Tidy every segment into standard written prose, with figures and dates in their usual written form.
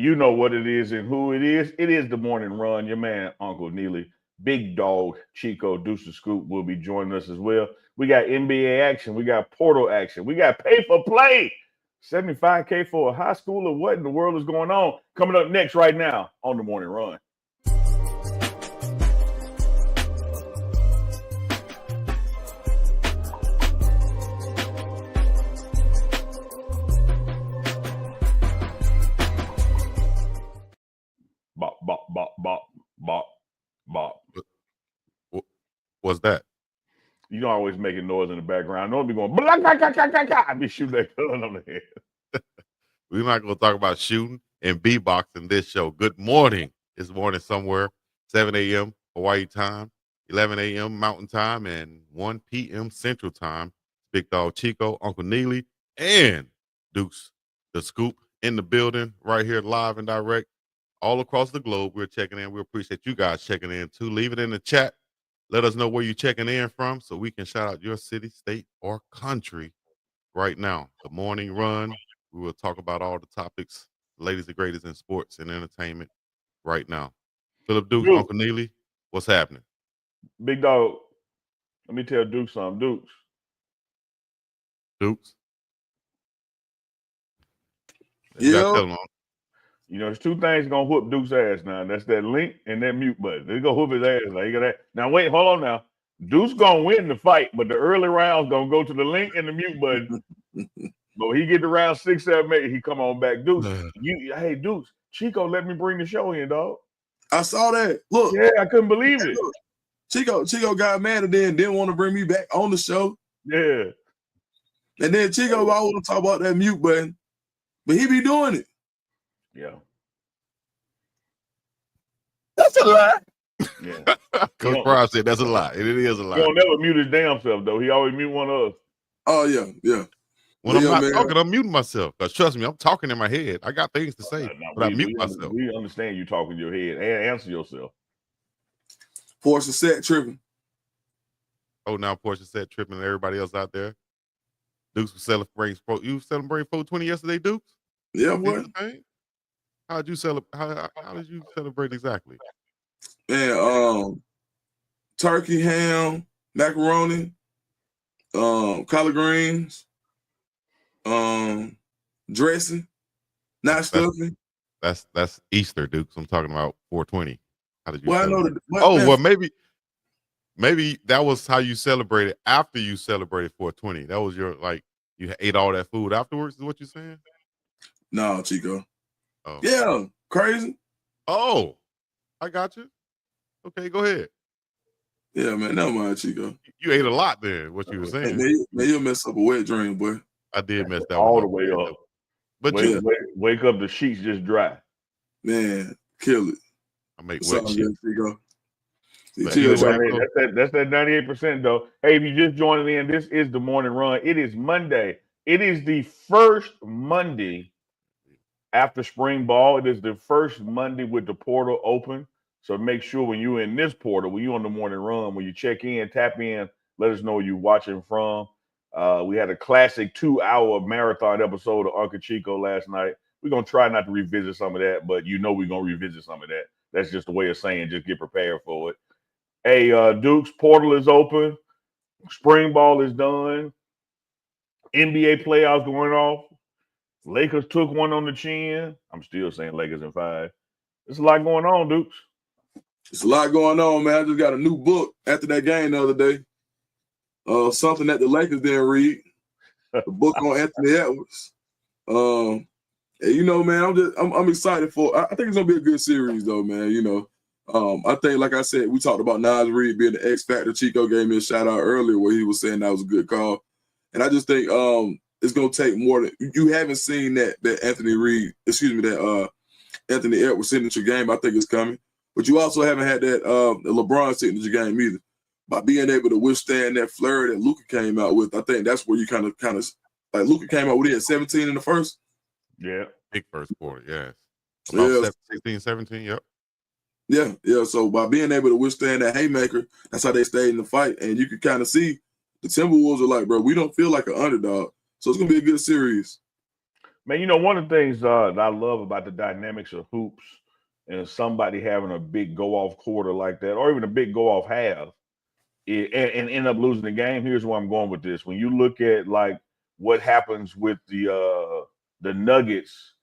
You know what it is and who it is. It is the morning run. Your man, Uncle Neely, Big Dog, Chico, Deuce the Scoop will be joining us as well. We got NBA action. We got portal action. We got pay for play. 75K for a high schooler. What in the world is going on? Coming up next right now on the morning run. Bop, bop, bop, bop, bop, bop. What's that? You don't always making noise in the background. Don't be going, blah, blah, blah, blah, blah, blah. I be shooting that gun on the head. We're not going to talk about shooting and beatboxing this show. Good morning. It's morning somewhere, 7 a.m. Hawaii time, 11 a.m. Mountain time, and 1 p.m. Central time. Big Dog Chico, Uncle Neely, and Deuce the Scoop in the building right here live and direct all across the globe. We're checking in. We appreciate you guys checking in too. Leave it in the chat. Let us know where you're checking in from so we can shout out your city, state, or country right now. The morning run. We will talk about all the topics, latest and greatest in sports and entertainment right now. Philip Dukes, Duke. Uncle Neely, what's happening? Big Dog, let me tell Duke something. Dukes? Yeah. You know, there's two things gonna whoop Duke's ass now. That's that link and that mute button. They're gonna whoop his ass. Like, you got that. Now wait, hold on now. Duke's gonna win the fight, but the early rounds gonna go to the link and the mute button. But when he get to round 6, 7, 8, he come on back. Deuce, hey Deuce, Chico let me bring the show in, dog. I saw that. Look. Yeah, I couldn't believe it. Look, Chico got mad and then didn't want to bring me back on the show. Yeah. And then Chico I want to talk about that mute button, but he be doing it. Yeah. That's a lie. Yeah. Coach Prime said that's a lie. It is a lie. He don't never mute his damn self, though. He always mute one of us. Oh, yeah. When I'm not talking, I'm muting myself. Because trust me, I'm talking in my head. I got things to say, but I mute myself. We understand you talking in your head. And answer yourself. Force a set tripping. Oh, now Portia said tripping and everybody else out there. Dukes was celebrating. You celebrating 420 yesterday, Dukes? Yeah, boy. How did you celebrate? How did you celebrate exactly? Man, turkey, ham, macaroni, collard greens, dressing, not stuffing. That's Easter, Dukes. I'm talking about 420. How did you? Well, celebrate? I know. Well, maybe that was how you celebrated after you celebrated 420. That was your you ate all that food afterwards. Is what you're saying? No, Chico. Oh. Yeah, crazy. Oh, I got you. Okay, go ahead. Yeah, man, never mind, Chico. You ate a lot then. What you were saying? Man, you'll mess up a wet dream, boy. I did mess that all one the way up. But wake up, the sheets just dry. Man, kill it. I make wet shit. Chico. That's that 98% though. Hey, if you just joining in, this is the morning run. It is Monday. It is the first Monday after spring ball. It is the first Monday with the portal open. So make sure when you're in this portal, when you're on the morning run, when you check in, tap in, let us know where you're watching from. We had a classic 2-hour marathon episode of Uncle Chico last night. We're going to try not to revisit some of that, but we're going to revisit some of that. That's just a way of saying just get prepared for it. Hey, Duke's portal is open. Spring ball is done. NBA playoffs going off. Lakers took one on the chin. I'm still saying Lakers in 5. There's a lot going on, Dukes. It's a lot going on, man. I just got a new book after that game the other day. Something that the Lakers didn't read. The book on Anthony Edwards. And you know, man, I'm excited for. I think it's gonna be a good series, though, man. You know, I think, like I said, we talked about Nas Reed being the X factor. Chico gave me a shout out earlier where he was saying that was a good call, and I just think it's gonna take more. You haven't seen that Anthony Edwards signature game. I think it's coming, but you also haven't had that LeBron signature game either. By being able to withstand that flurry that Luka came out with, I think that's where you kind of like Luka came out with it at 17 in the first. Yeah. Big first quarter, yes. About 16, 17, yep. Yeah. So by being able to withstand that haymaker, that's how they stayed in the fight. And you can kind of see the Timberwolves are like, bro, we don't feel like an underdog. So it's going to be a good series. Man, you know, one of the things that I love about the dynamics of hoops and somebody having a big go off quarter like that, or even a big go off half, and end up losing the game. Here's where I'm going with this. When you look at like what happens with the Nuggets,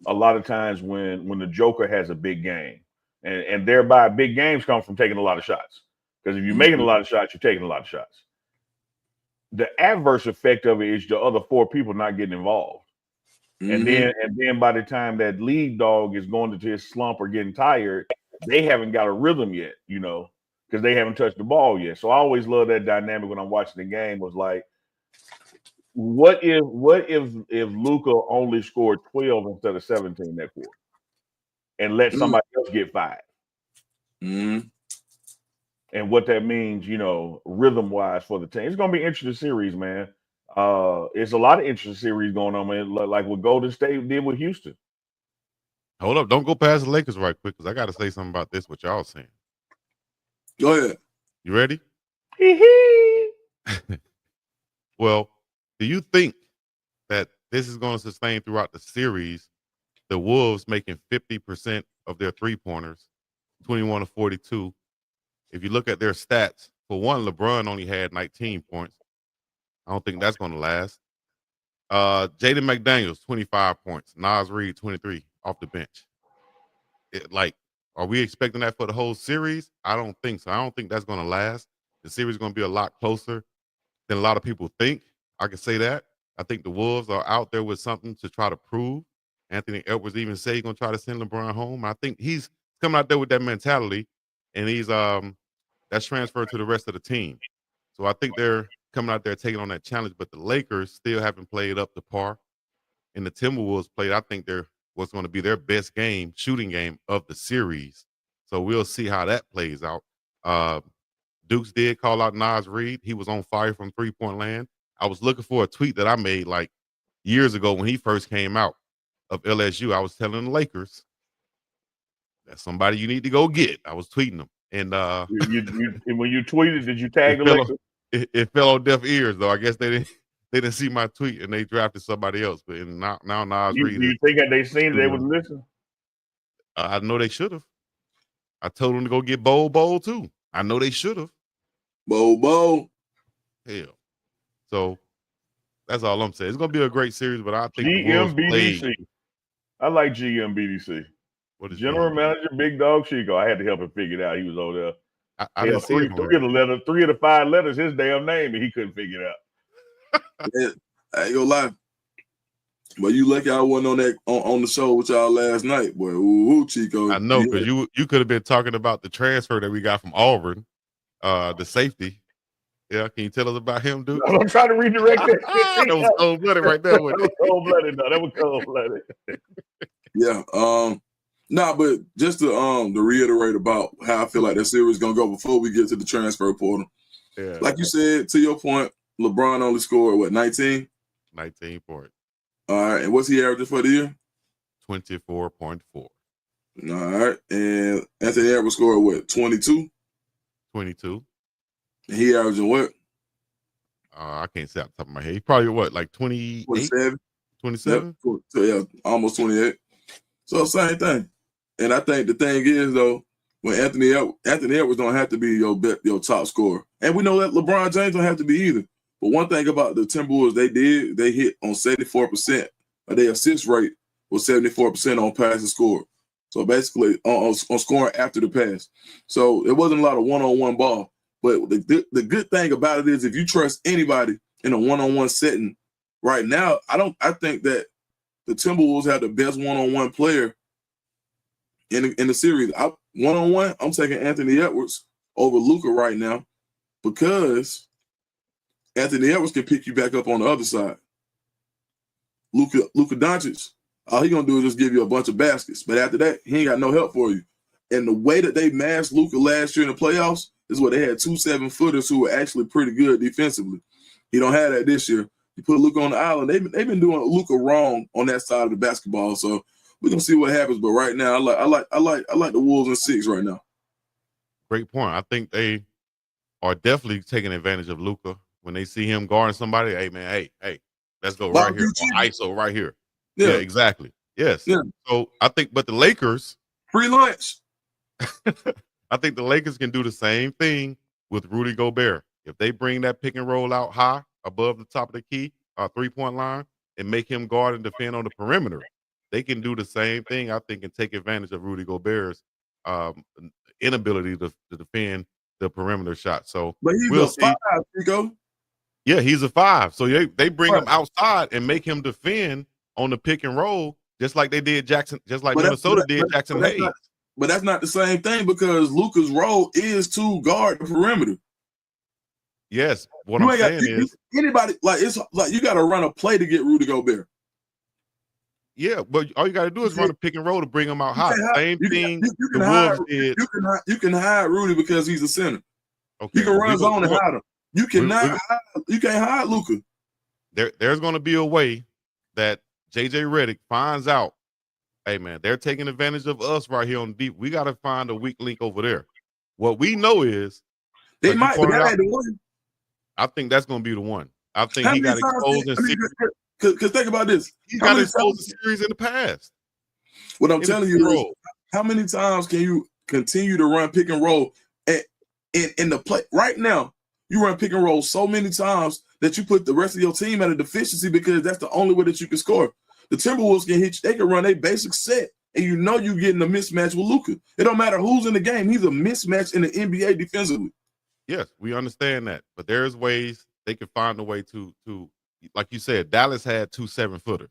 a lot of times when the Joker has a big game, and thereby big games come from taking a lot of shots. Because if you're making a lot of shots, you're taking a lot of shots. The adverse effect of it is the other four people not getting involved. And then by the time that lead dog is going into his slump or getting tired, they haven't got a rhythm yet, you know, because they haven't touched the ball yet. So I always love that dynamic when I'm watching the game. Was like, what if Luka only scored 12 instead of 17 that quarter, and let somebody else get 5? And what that means, you know, rhythm wise for the team. It's gonna be an interesting series, man. It's a lot of interesting series going on, man. Like what Golden State did with Houston. Hold up, don't go past the Lakers right quick, because I got to say something about this. What y'all saying? Go ahead. You ready? Well, do you think that this is going to sustain throughout the series? The Wolves making 50% of their 3-pointers, 21 to 42. If you look at their stats, for one, LeBron only had 19 points. I don't think that's going to last. Jaden McDaniels, 25 points. Nas Reed, 23 off the bench. Are we expecting that for the whole series? I don't think so. I don't think that's going to last. The series is going to be a lot closer than a lot of people think. I can say that. I think the Wolves are out there with something to try to prove. Anthony Edwards even said he's going to try to send LeBron home. I think he's coming out there with that mentality, and he's that's transferred to the rest of the team. So I think they're coming out there taking on that challenge, but the Lakers still haven't played up to par. And the Timberwolves played, I think they're what's going to be their best game, shooting game of the series. So we'll see how that plays out. Dukes did call out Nas Reed. He was on fire from 3-point land. I was looking for a tweet that I made like years ago when he first came out of LSU. I was telling the Lakers, that's somebody you need to go get. I was tweeting them. And when you tweeted, did you tag the Lakers? It fell on deaf ears, though. I guess they didn't see my tweet and they drafted somebody else. But now Nas Reed. You think that they seen it, they would listen? I know they should have. I told them to go get Bowl too. I know they should have. Bowl. Hell. So that's all I'm saying. It's gonna be a great series, but I think the Wolves GMBDC. I like GMBDC. What is General Manager BiggDogg Chico. I had to help him figure it out. He was over there. I didn't see it. 3 of the 5 letters, his damn name, and he couldn't figure it out. Yeah, I ain't gonna lie. But you lucky I wasn't on that on the show with y'all last night, boy. Ooh, Chico. I know, because you could have been talking about the transfer that we got from Auburn, the safety. Yeah, can you tell us about him, dude? I'm trying to redirect that. That was cold-blooded right there. That was cold-blooded. No, that was cold-blooded. Yeah. But just to reiterate about how I feel like that series is gonna go before we get to the transfer portal. Yeah. Like you said, to your point, LeBron only scored what, 19? 19 points. All right, and what's he averaging for the year? 24.4. All right, and Anthony Edwards scored what, 22? 22. And he averaging what? I can't say off the top of my head. He probably what, like 28? 27? 27? Yep. So yeah, almost 28. So same thing. And I think the thing is though, when Anthony Edwards don't have to be your top scorer, and we know that LeBron James don't have to be either. But one thing about the Timberwolves, they hit on 74%. Their assist rate was 74% on passes scored. So basically on scoring after the pass. So it wasn't a lot of one-on-one ball. But the good thing about it is if you trust anybody in a one-on-one setting right now, I think that the Timberwolves have the best one-on-one player in the series. One-on-one, I'm taking Anthony Edwards over Luka right now because Anthony Edwards can pick you back up on the other side. Luka Doncic, all he gonna do is just give you a bunch of baskets. But after that, he ain't got no help for you. And the way that they masked Luka last year in the playoffs is where they had 2 7-footers who were actually pretty good defensively. He don't have that this year. You put Luka on the island. They've been doing Luka wrong on that side of the basketball. So we're gonna see what happens. But right now, I like the Wolves in 6 right now. Great point. I think they are definitely taking advantage of Luka when they see him guarding somebody. Hey man, hey, let's go right here. ISO right here. Yeah, exactly. Yes. Yeah. So I think, but the Lakers, free lunch. I think the Lakers can do the same thing with Rudy Gobert. If they bring that pick and roll out high above the top of the key, 3-point line, and make him guard and defend on the perimeter, they can do the same thing, I think, and take advantage of Rudy Gobert's inability to defend the perimeter shot. So But he's we'll a see. 5, Chico. Yeah, he's a 5. So they bring Right. him outside and make him defend on the pick and roll, just like they did Jackson, just like But Minnesota did Jackson Hayes. But that's not the same thing because Luka's role is to guard the perimeter. Yes, what I'm saying is anybody it's like you got to run a play to get Rudy Gobert. Yeah, but all you got to do is run a pick and roll to bring him out hot. Same thing the Wolves did. You can hide Rudy because he's a center. Okay, you can run zone and hide him. You cannot you can't hide Luka. There's going to be a way that JJ Redick finds out, hey man, they're taking advantage of us right here on deep. We got to find a weak link over there. What we know is they might be the one. I think that's going to be the one. I think he got exposed in series. Because think about this. He got exposed in series in the past. What I'm telling you is, how many times can you continue to run pick and roll in the play? Right now, you run pick and roll so many times that you put the rest of your team at a deficiency because that's the only way that you can score. The Timberwolves can hit you. They can run a basic set, and you know you're getting a mismatch with Luka. It don't matter who's in the game. He's a mismatch in the NBA defensively. Yes, we understand that. But there's ways they can find a way to like you said, Dallas had 2 7-footers.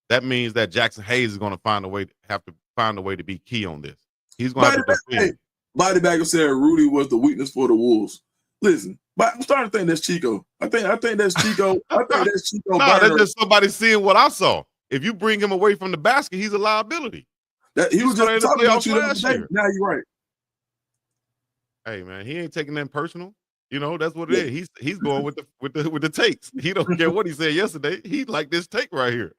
That means that Jackson Hayes is going to have to find a way to be key on this. He's going to have to defend. Body Bagger said Rudy was the weakness for the Wolves. Listen, but I'm starting to think that's Chico. I think that's Chico. I think that's Chico. No, that's just somebody seeing what I saw. If you bring him away from the basket, he's a liability. He was just talking about you last year. Now you're right. Hey man, he ain't taking that personal. You know, that's what it is. He's going with the takes. He don't care what he said yesterday. He like this take right here.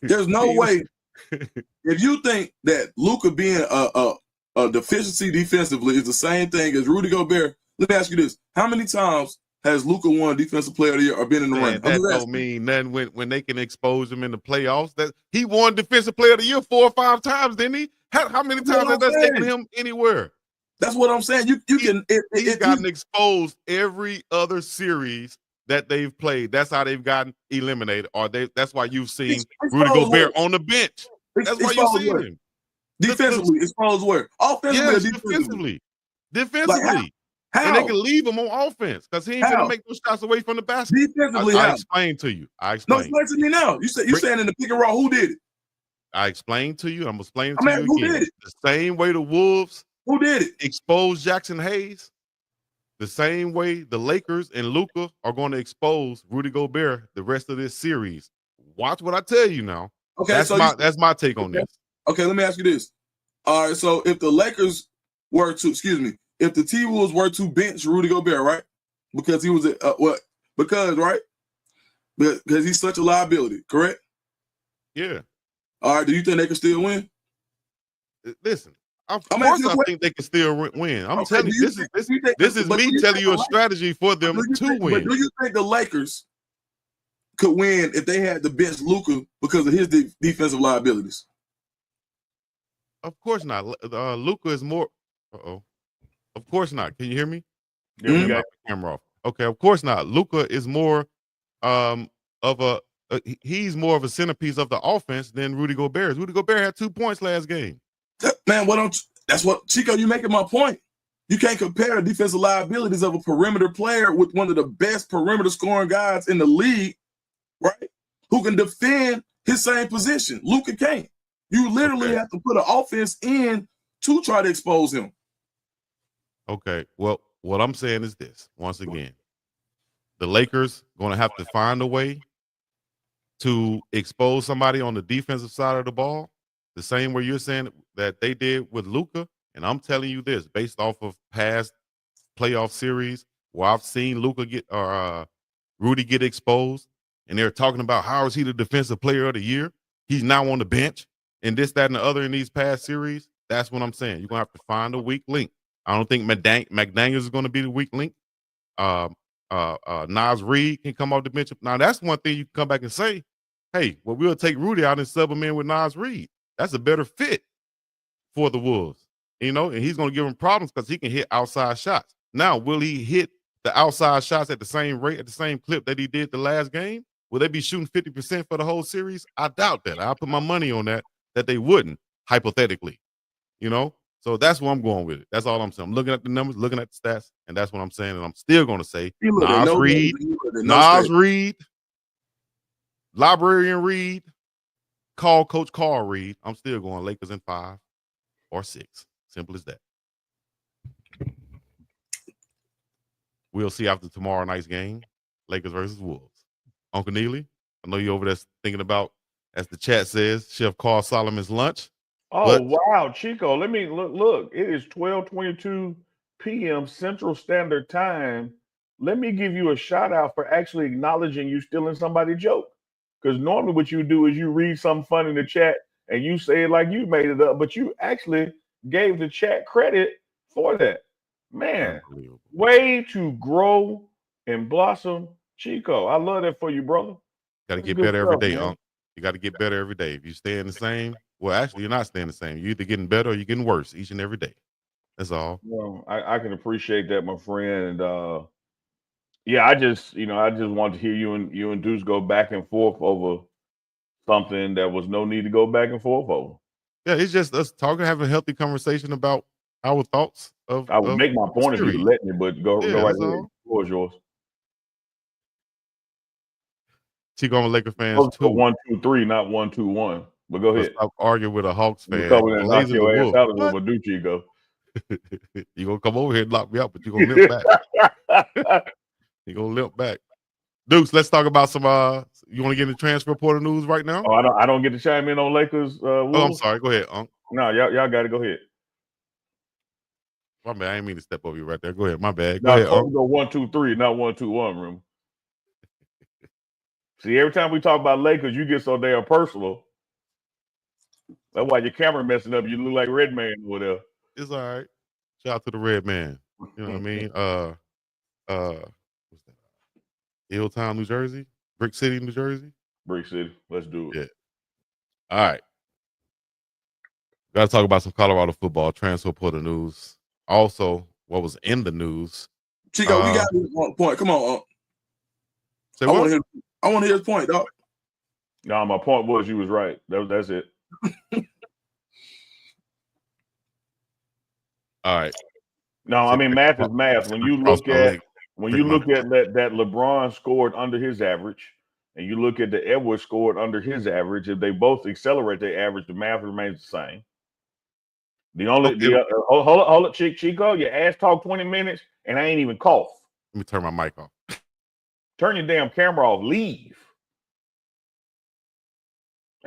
There's no way. If you think that Luka being a deficiency defensively is the same thing as Rudy Gobert, let me ask you this: how many times has Luka won Defensive Player of the Year or been in the running? That don't mean nothing when they can expose him in the playoffs. That he won Defensive Player of the Year 4 or 5 times, didn't he? How many times has that taken him anywhere? That's what I'm saying. He's gotten exposed every other series that they've played. That's how they've gotten eliminated. That's why you've seen Rudy Gobert on the bench. That's why you've seen him. Defensively, exposed where? Offensively. Defensively. How? And they can leave him on offense because he ain't going to make those shots away from the basket. Defensively, I explained to you. No, explain to me now. You're saying in the pick and roll, who did it? I explained to you. I'm explaining to you who again. did it? The same way the Wolves who did it exposed Jackson Hayes, the same way the Lakers and Luka are going to expose Rudy Gobert the rest of this series. Watch what I tell you now. Okay, that's my take on this. Okay, let me ask you this. All right, so if the Lakers were to, if the T-Wolves were to bench Rudy Gobert, right? Because he was because he's such a liability, correct? Yeah. All right, do you think they can still win? Listen, of course I think they can still win. I'm telling you, this is me telling you a strategy for them to win. But do you think the Lakers could win if they had to bench Luka because of his defensive liabilities? Of course not. Luka is more. Of course not. Can you hear me? Yeah, we got the camera off. Okay, of course not. Luka is more he's more of a centerpiece of the offense than Rudy Gobert is. Rudy Gobert had 2 points last game. Man, that's what Chico, you're making my point. You can't compare the defensive liabilities of a perimeter player with one of the best perimeter scoring guys in the league, right? Who can defend his same position. Luka can't. You literally have to put an offense in to try to expose him. Okay. Well, what I'm saying is this. Once again, the Lakers going to have to find a way to expose somebody on the defensive side of the ball, the same way you're saying that they did with Luka. And I'm telling you this, based off of past playoff series where I've seen Luka Rudy get exposed, and they're talking about how is he the defensive player of the year? He's now on the bench, and this, that, and the other in these past series. That's what I'm saying. You're gonna have to find a weak link. I don't think McDaniels is going to be the weak link. Nas Reed can come off the bench. Now that's one thing you can come back and say. hey, well, we'll take Rudy out and sub him in with Nas Reed. That's a better fit for the Wolves, you know, and he's going to give him problems because he can hit outside shots. Now, will he hit the outside shots at the same rate, at the same clip that he did the last game? Will they be shooting 50% for the whole series? I doubt that. I'll put my money on that they wouldn't, hypothetically, you know? So that's where I'm going with it. That's all I'm saying. I'm looking at the numbers, looking at the stats, and that's what I'm saying. And I'm still going to say Nas Reed, Librarian Reed, call Coach Carl Reed. I'm still going Lakers in 5 or 6. Simple as that. We'll see after tomorrow night's game, Lakers versus Wolves. Uncle Neely, I know you over there thinking about, as the chat says, Chef Carl Solomon's lunch. Oh, wow, Chico, let me look. It is 12:22 p.m. Central Standard Time. Let me give you a shout out for actually acknowledging you stealing somebody's joke. Because normally what you do is you read something fun in the chat and you say it like you made it up, but you actually gave the chat credit for that. Man, way to grow and blossom, Chico. I love that for you, brother. Got to get better every day, Unc. You got to get better every day. If you stay in the same, well, actually, you're not staying the same. You're either getting better or you're getting worse each and every day. That's all. Well, I can appreciate that, my friend. And yeah, I just want to hear you and Deuce go back and forth over something that was no need to go back and forth over. Yeah, it's just us talking, having a healthy conversation about our thoughts of. I would make my point if you'd let me, but go right ahead. The floor is yours. Chico and Laker fans too. 1, 2, 3, not 1, 2, 1. But go ahead. Stop arguing with a Hawks fan. Come knock your ass out of the room, do Chico. You gonna come over here and lock me up, but you gonna limp back. You gonna limp back. Dukes, let's talk about some. You want to get into transfer portal news right now? Oh, I don't get to chime in on Lakers. Oh, I'm sorry. Go ahead, Unc. No, y'all got to go ahead. My bad. I didn't mean to step over you right there. Go ahead. My bad. Go ahead. Go 1, 2, 3, not 1, 2, 1. Room. See, every time we talk about Lakers, you get so damn personal. That's why your camera messing up. You look like Red Man over there. It's all right. Shout out to the Red Man. You know what I mean? What's that? Hilltown, New Jersey? Brick City, New Jersey? Brick City. Let's do it. Yeah. All right. Got to talk about some Colorado football transfer portal news. Also, what was in the news. Chico, we got one point. Come on. Say what? I want to hear his point, dog. No, my point was you was right. That's it. All right. No, I mean math is math. When you look at that LeBron scored under his average, and you look at the Edwards scored under his average, if they both accelerate their average, the math remains the same. The only hold up, Chico, your ass talk 20 minutes, and I ain't even cough. Let me turn my mic off. Turn your damn camera off. Leave.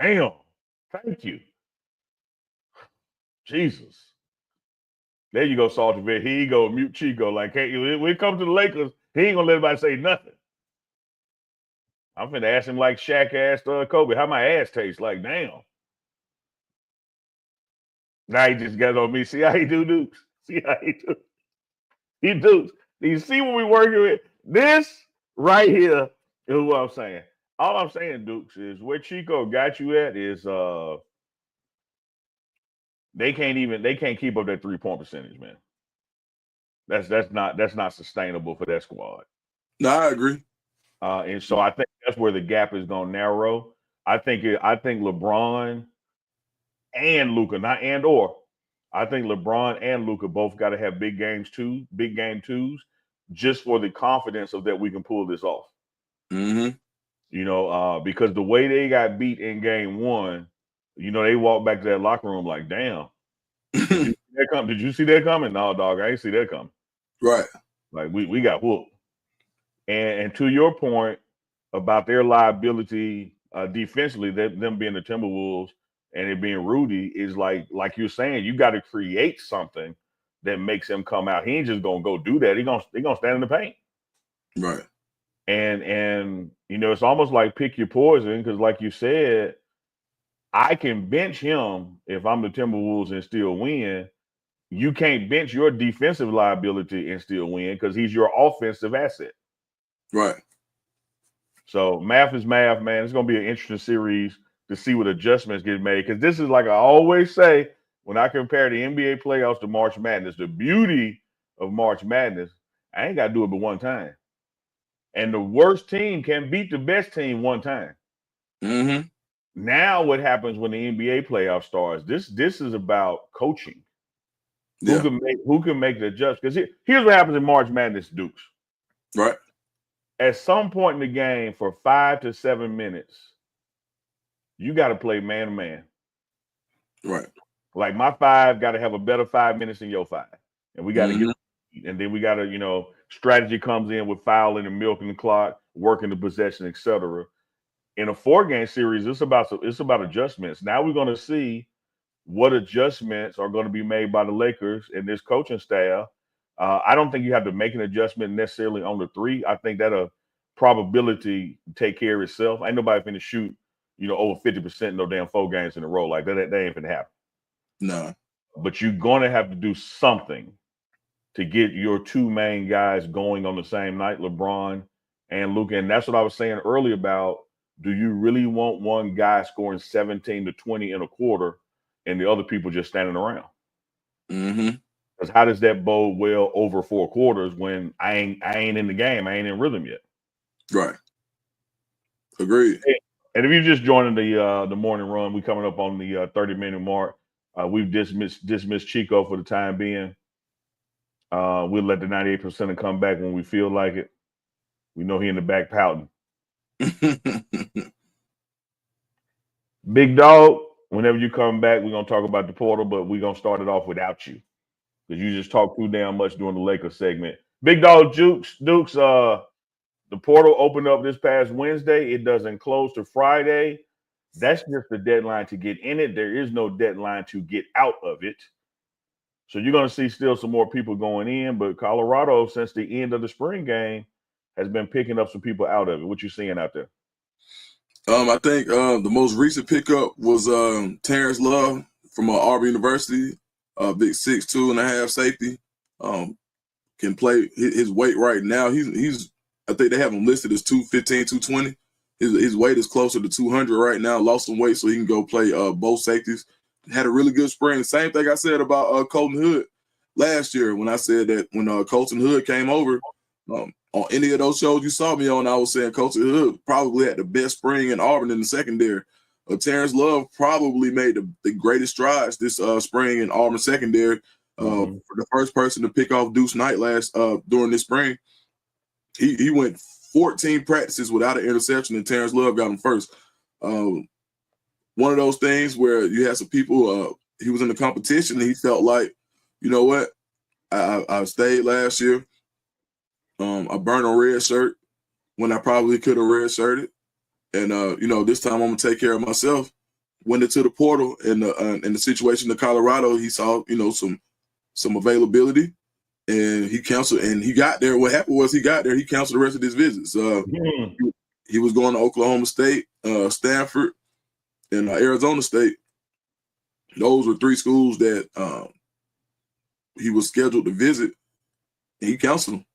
Damn. Thank you. Jesus. There you go, Salty Vet. Here you go, mute Chico. Like, hey, when it comes to the Lakers, he ain't gonna let anybody say nothing. I'm finna ask him like Shaq asked Kobe, how my ass tastes. Like, damn. Now he just got on me. See how he do, Dukes? See how he do? He do. You see what we working with? This right here is what I'm saying. All I'm saying, Dukes, is where Chico got you at is they can't keep up that 3-point percentage, man. That's not sustainable for that squad. No, I agree. And so I think that's where the gap is going to narrow. I think LeBron and Luka, not and or. I think LeBron and Luka both got to have big game twos, just for the confidence of that we can pull this off. Mm-hmm. You know, because the way they got beat in game 1, you know, they walked back to that locker room like, damn. Did you see that coming? No, dog, I ain't see that coming. Right. Like we got whooped. And to your point about their liability defensively, them being the Timberwolves and it being Rudy, is like you're saying, you got to create something that makes him come out. He ain't just gonna go do that. He gonna stand in the paint. Right. And you know, it's almost like pick your poison, because like you said, I can bench him if I'm the Timberwolves and still win. You can't bench your defensive liability and still win because he's your offensive asset. Right. So math is math, man. It's going to be an interesting series to see what adjustments get made. Because this is like I always say when I compare the NBA playoffs to March Madness, the beauty of March Madness, I ain't got to do it but one time. And the worst team can beat the best team one time. Mm-hmm. Now what happens when the NBA playoff starts? This is about coaching. Yeah. Who can make the adjustment? Because here's what happens in March Madness, Dukes. Right. At some point in the game, for 5 to 7 minutes, you got to play man to man. Right. Like my 5 got to have a better 5 minutes than your 5, and we got to Mm-hmm. get, and then we got to, strategy comes in with fouling and milking the clock, working the possession, etc. In a 4-game series, it's about adjustments. Now we're going to see what adjustments are going to be made by the Lakers and this coaching staff. I don't think you have to make an adjustment necessarily on the 3. I think that a probability take care of itself. Ain't nobody finna shoot, over 50% no damn 4 games in a row like that. That ain't finna happen. No. But you're gonna have to do something to get your 2 main guys going on the same night, LeBron and Luka. And that's what I was saying earlier about, do you really want one guy scoring 17 to 20 in a quarter and the other people just standing around? Mm-hmm. Because how does that bode well over 4 quarters when I ain't in the game, I ain't in rhythm yet? Right. Agreed. And if you're just joining the morning run, we coming up on the 30-minute mark. We've dismissed Chico for the time being. We'll let the 98% come back when we feel like it. We know he in the back pouting. BiggDogg, whenever you come back, we're gonna talk about the portal, but we're gonna start it off without you because you just talked too damn much during the Lakers segment. BiggDogg, Dukes, the portal opened up this past Wednesday. It doesn't close to Friday. That's just the deadline to get in it. There is no deadline to get out of it. So you're going to see still some more people going in, but Colorado, since the end of the spring game, has been picking up some people out of it. What you seeing out there? I think the most recent pickup was Terrence Love from Auburn University, big 6'2.5" safety. Can play his weight right now. He's I think they have him listed as 215, 220. His weight is closer to 200 right now. Lost some weight so he can go play both safeties. Had a really good spring. Same thing I said about Colton Hood last year when I said that when Colton Hood came over. On any of those shows you saw me on, I was saying Colton Hood probably had the best spring in Auburn in the secondary. Terrence Love probably made the greatest strides this spring in Auburn secondary. For the first person to pick off Deuce Knight during this spring, he went 14 practices without an interception, and Terrence Love got him first. One of those things where you had some people. He was in the competition, and he felt like, you know what, I stayed last year. I burned a red shirt when I probably could have red shirted, and this time I'm gonna take care of myself. Went into the portal in the situation in Colorado. He saw some availability, and he canceled. And he got there. What happened was he got there. He canceled the rest of his visits. He was going to Oklahoma State, Stanford, and Arizona State. Those were 3 schools that he was scheduled to visit, and he canceled them.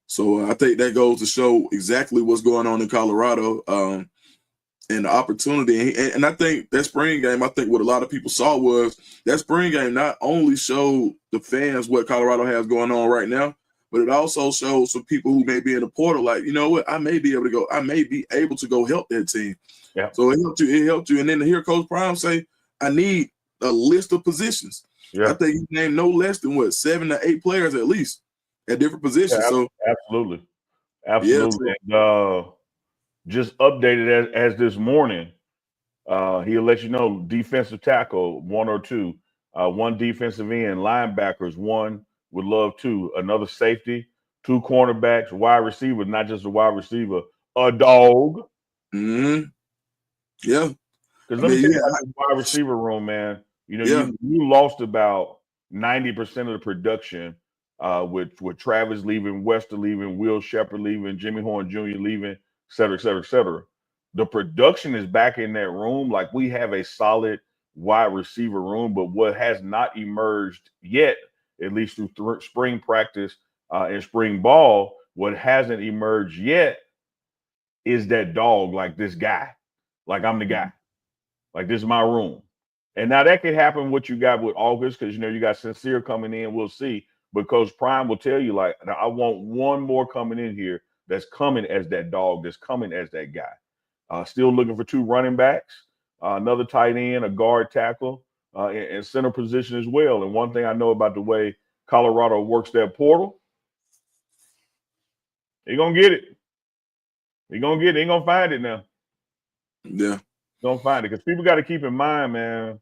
So I think that goes to show exactly what's going on in Colorado and the opportunity. And I think that spring game, I think what a lot of people saw was that spring game not only showed the fans what Colorado has going on right now, but it also showed some people who may be in the portal, like, you know what, I may be able to go help that team. Yeah. So it helped you. And then to hear Coach Prime say, I need a list of positions. Yeah. I think he named no less than 7 to 8 players at least at different positions. Yeah, so absolutely. Yeah, And just updated as this morning, he'll let you know defensive tackle 1 or 2, 1 defensive end, linebackers 1, would love 2, another safety, 2 cornerbacks, wide receiver, not just a wide receiver, a dog. Mm-hmm. Yeah. Because let me tell you about the wide receiver room, man. You lost about 90% of the production with Travis leaving, Wester leaving, Will Shepard leaving, Jimmy Horn Jr. leaving, et cetera, et cetera, et cetera. The production is back in that room. Like, we have a solid wide receiver room, but what has not emerged yet, at least through spring practice and spring ball, what hasn't emerged yet is that dog, like this guy, like I'm the guy, like this is my room. And now that could happen what you got with August, because you got Sincere coming in. We'll see. But Coach Prime will tell you, like, I want one more coming in here that's coming as that dog, that's coming as that guy. Still looking for 2 running backs, another tight end, a guard tackle, and center position as well. And one thing I know about the way Colorado works that portal, he gonna get it. He gonna get it. He gonna find it now. Yeah. Gonna find it, because people got to keep in mind, man,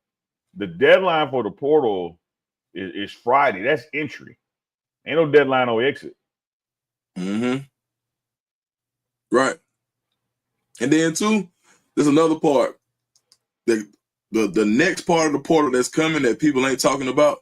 the deadline for the portal is Friday. That's entry. Ain't no deadline on exit. Mm-hmm. Right. And then too, there's another part. The next part of the portal that's coming that people ain't talking about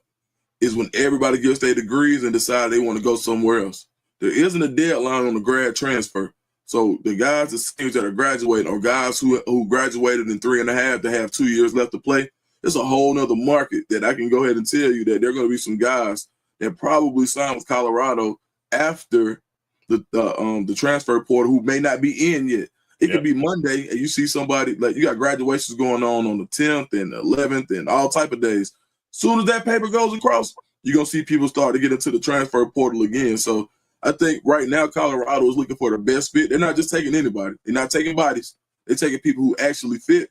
is when everybody gets their degrees and decide they want to go somewhere else. There isn't a deadline on the grad transfer. So the guys, the seniors that are graduating, or guys who graduated in 3.5 to have 2 years left to play, it's a whole nother market that I can go ahead and tell you that there are going to be some guys that probably sign with Colorado after the transfer portal who may not be in yet. It could be Monday, and you see somebody, like, you got graduations going on the 10th and 11th and all type of days. Soon as that paper goes across, you're going to see people start to get into the transfer portal again. So I think right now Colorado is looking for the best fit. They're not just taking anybody. They're not taking bodies. They're taking people who actually fit.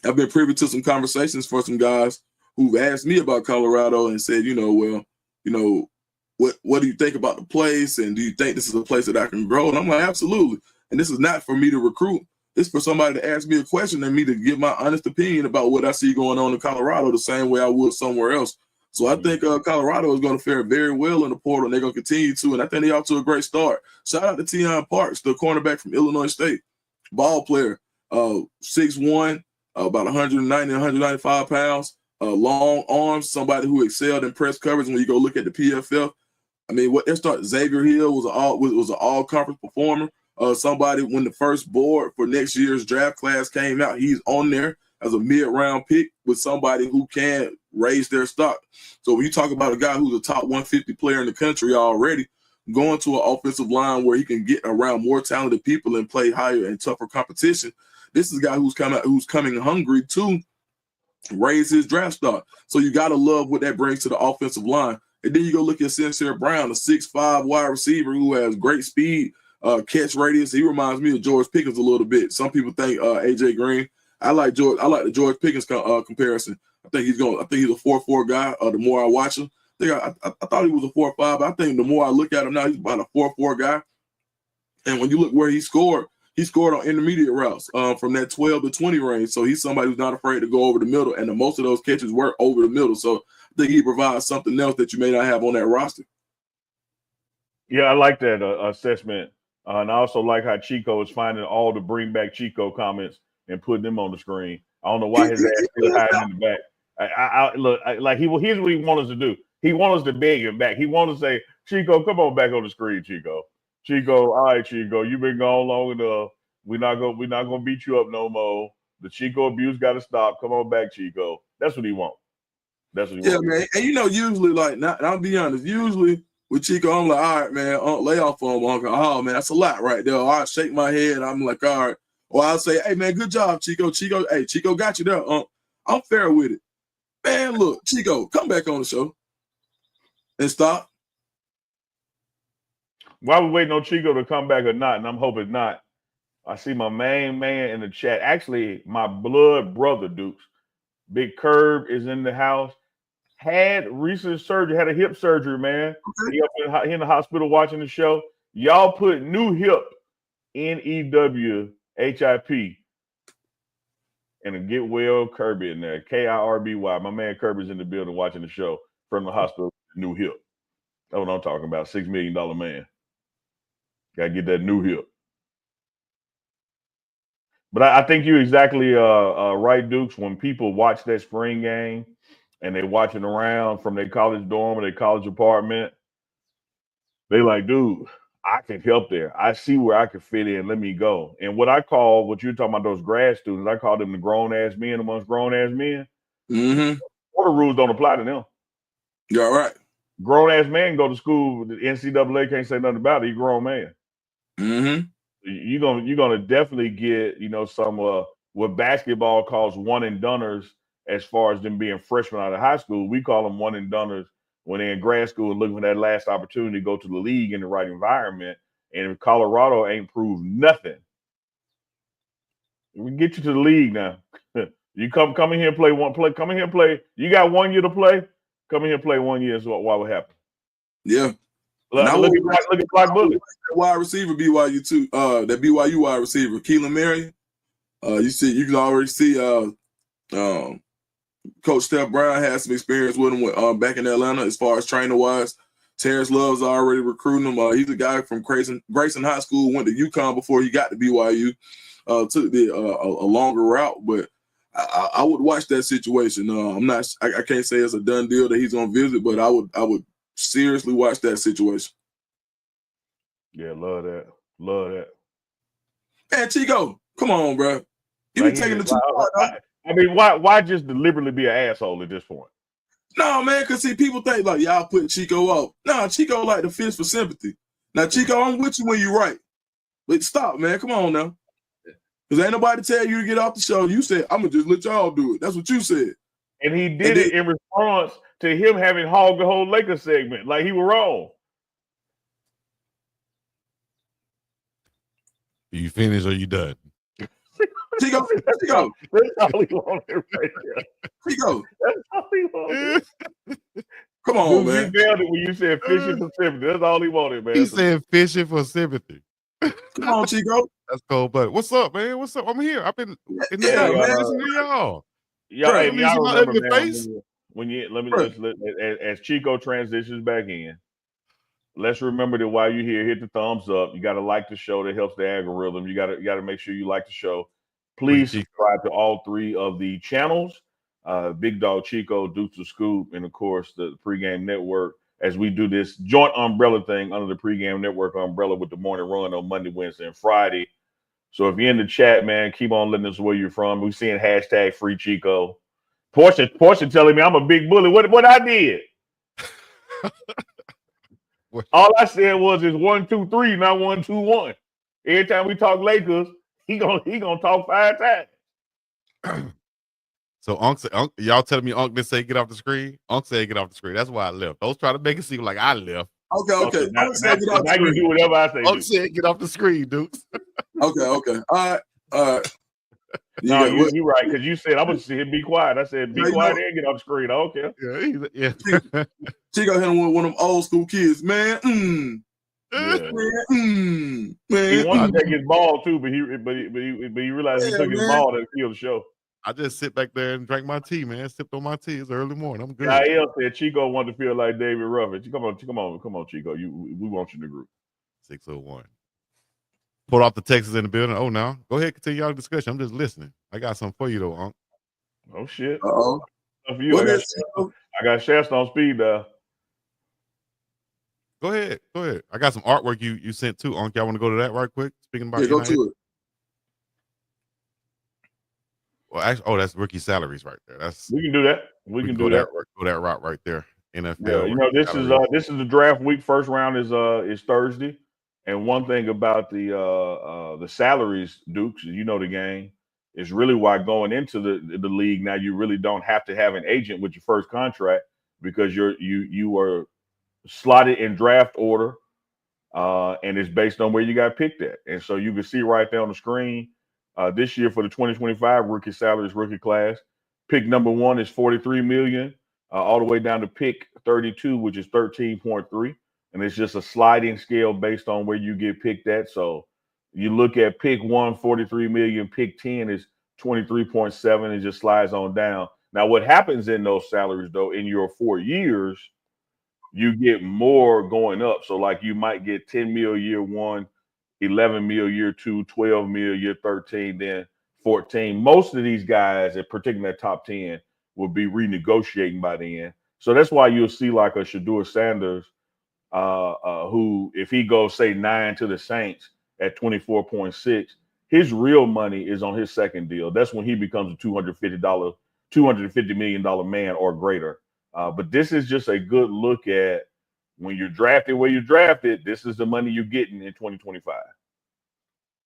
I've been privy to some conversations for some guys who've asked me about Colorado and said, what do you think about the place? And do you think this is a place that I can grow? And I'm like, absolutely. And this is not for me to recruit. It's for somebody to ask me a question and me to give my honest opinion about what I see going on in Colorado the same way I would somewhere else. So I think Colorado is going to fare very well in the portal, and they're going to continue to. And I think they're off to a great start. Shout out to Tion Parks, the cornerback from Illinois State, ball player, 6'1", about 190, 195 pounds, long arms, somebody who excelled in press coverage when you go look at the PFF. I mean, what they started, Xavier Hill was an all-conference performer. Somebody, when the first board for next year's draft class came out, he's on there as a mid-round pick with somebody who can raise their stock. So when you talk about a guy who's a top 150 player in the country already, going to an offensive line where he can get around more talented people and play higher and tougher competition, this is a guy who's coming hungry to raise his draft stock. So you got to love what that brings to the offensive line. And then you go look at Sincere Brown, a 6'5" wide receiver who has great speed, catch radius. He reminds me of George Pickens a little bit. Some people think AJ Green. I like the George Pickens comparison. I think he's a 4.4 guy. The more I watch him, I thought he was a 4.5. But I think the more I look at him now, he's about a 4.4 guy. And when you look where he scored on intermediate routes from that 12 to 20 range. So he's somebody who's not afraid to go over the middle, and most of those catches were over the middle. So I think he provides something else that you may not have on that roster. Yeah, I like that assessment. And I also like how Chico is finding all the bring back Chico comments and putting them on the screen. I don't know why his ass still hiding in the back. Here's what he wants us to do. He wants us to beg him back. He wants to say, Chico, come on back on the screen, Chico. Chico, all right, Chico, you've been gone long enough. We're not gonna beat you up no more. The Chico abuse got to stop. Come on back, Chico. That's what he wants. That's what he wants. Yeah, man. And usually, I'll be honest. Usually with Chico, I'm like, all right, man, lay off on him, Uncle. Oh man, that's a lot right there. I shake my head. I'm like, all right. Or I'll say, hey man, good job, Chico. Hey, Chico got you there. I'm fair with it. Man, look, Chico, come back on the show and stop. While we're waiting on Chico to come back or not, and I'm hoping not, I see my main man in the chat. Actually, my blood brother, Dukes. Big Curb is in the house. Had recent surgery, had a hip surgery, man. Okay. He in the hospital watching the show. Y'all put new hip, NEWHIP, and get well Kirby in there. KIRBY. My man Kirby's in the building watching the show from the hospital. New hip. That's what I'm talking about. $6 million man. Gotta get that new hip. But I think you're exactly right, Dukes. When people watch that spring game and they watching around from their college dorm or their college apartment, they like, dude, I can help there. I see where I can fit in. Let me go. And what you're talking about, those grad students, I call them the grown-ass men amongst grown-ass men. Mm-hmm. Water rules don't apply to them. You're right. Grown-ass man go to school. The NCAA can't say nothing about it. He's a grown man. Mm-hmm. you're gonna definitely get some what basketball calls one and doneers as far as them being freshmen out of high school. We call them one and doneers when they're in grad school and looking for that last opportunity to go to the league in the right environment. And if Colorado ain't proved nothing, we can get you to the league now. You come in here and play one play. Come in here and play. You got 1 year to play. Come in here and play 1 year. So what would happen? Yeah. Look at Black Bullet. Wide receiver BYU too. That BYU wide receiver, Keelan Marion. You can already see Coach Steph Brown has some experience with him back in Atlanta as far as trainer wise. Terrence Love's already recruiting him. He's a guy from Grayson High School, went to UConn before he got to BYU. Took a longer route, but I would watch that situation. I can't say it's a done deal that he's gonna visit, but I would seriously watch that situation. Yeah, love that. Man, Chico, come on, bro. You be taking the too far. I mean, why just deliberately be an asshole at this point? No, man, because see, people think like y'all put Chico up. No, Chico like to fish for sympathy. Now, Chico, I'm with you when you're right. But stop, man. Come on now. Because ain't nobody tell you to get off the show. You said, I'm going to just let y'all do it. That's what you said. And he did it in response to him having hogged the whole Lakers segment. Like he was wrong. You finished or you done? Chico. That's all he wanted right there. Chico. That's all he wanted. Come on, man. You nailed it when you said fishing for sympathy. That's all he wanted, man. He said fishing for sympathy. Come on, Chico. That's cold, but what's up, man? What's up? I'm here. I've been in the listening to y'all. Y'all remember, man, as Chico transitions back in, let's remember that while you're here, hit the thumbs up. You got to like the show. That helps the algorithm. You got to make sure you like the show. Please subscribe to all 3 of the channels: BiggDogg, Chico, Dukes of Scoop, and of course the Pregame Network. As we do this joint umbrella thing under the Pregame Network umbrella with the Morning Run on Monday, Wednesday, and Friday. So if you're in the chat, man, keep on letting us know where you're from. We're seeing hashtag Free Chico. Portia telling me I'm a big bully. What I did? All I said was it's 1, 2, 3, not 1, 2, 1. Every time we talk Lakers, he gonna talk 5 times. So y'all telling me Unc didn't say get off the screen? Unc said get off the screen. That's why I left. Don't try to make it seem like I left. Okay. Now you do whatever I say. Unc said get off the screen, Dukes. Okay. All right. No, you're right, because you said I'm gonna sit here and be quiet. I said be quiet and get off the screen. Okay. Yeah. Chico hit him with one of them old school kids, man. Yeah. Man. He wanted to take his ball too, but he realized he took his ball to kill the show. I just sit back there and drank my tea, man. Sipped on my tea. It's early morning. I'm good. Yael said Chico wanted to feel like David Ruffin. Come on, Chico. We want you in the group. 601. Pulled off the Texas in the building. Oh, no. Go ahead, continue y'all discussion. I'm just listening. I got something for you though, Unc. Oh shit. Uh-oh. For you, I got Shasta on speed dial. Go ahead. I got some artwork you sent too, Unc. Y'all want to go to that right quick? Speaking about go to it. Well, actually, that's rookie salaries right there. We can do that. We can do that. Go that route right there. NFL. Yeah, this is the draft week. First round is Thursday. And one thing about the salaries, Dukes, you know the game, is really why going into the league now you really don't have to have an agent with your first contract because you are slotted in draft order, and it's based on where you got picked at. And so you can see right there on the screen. This year for the 2025 rookie salaries, rookie class, pick number 1 is $43 million, all the way down to pick 32, which is 13.3, and it's just a sliding scale based on where you get picked at. So you look at pick 1, $43 million, pick 10 is 23.7, and just slides on down. Now, what happens in those salaries though, in your 4 years, you get more going up. So like you might get 10 mil year 1. 11 mil year 2, 12 mil year 13, then 14. Most of these guys, particularly that top 10, will be renegotiating by the end. So that's why you'll see like a Shedeur Sanders, who, if he goes, say, 9 to the Saints at 24.6, his real money is on his second deal. That's when he becomes a $250 million man or greater. But this is just a good look at when you're drafted where you drafted, this is the money you're getting in 2025.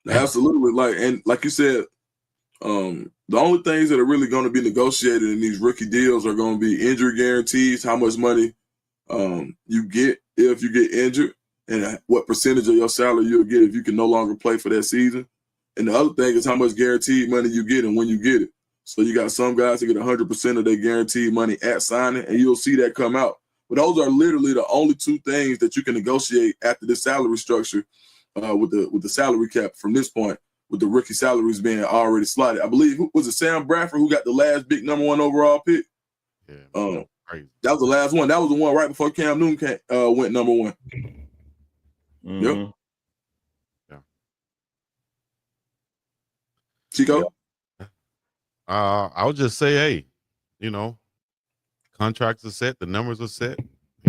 Absolutely. Like you said, the only things that are really going to be negotiated in these rookie deals are going to be injury guarantees, how much money you get if you get injured, and what percentage of your salary you'll get if you can no longer play for that season. And the other thing is how much guaranteed money you get and when you get it. So you got some guys that get 100% of their guaranteed money at signing, and you'll see that come out. But those are literally the only two things that you can negotiate after the salary structure with the salary cap from this point, with the rookie salaries being already slotted. I believe, was it Sam Bradford who got the last big number 1 overall pick? Yeah, crazy. That was the last one. That was the one right before Cam Newton went number 1. Mm-hmm. Yep. Yeah. Chico? Yep. I would just say, hey, contracts are set, the numbers are set.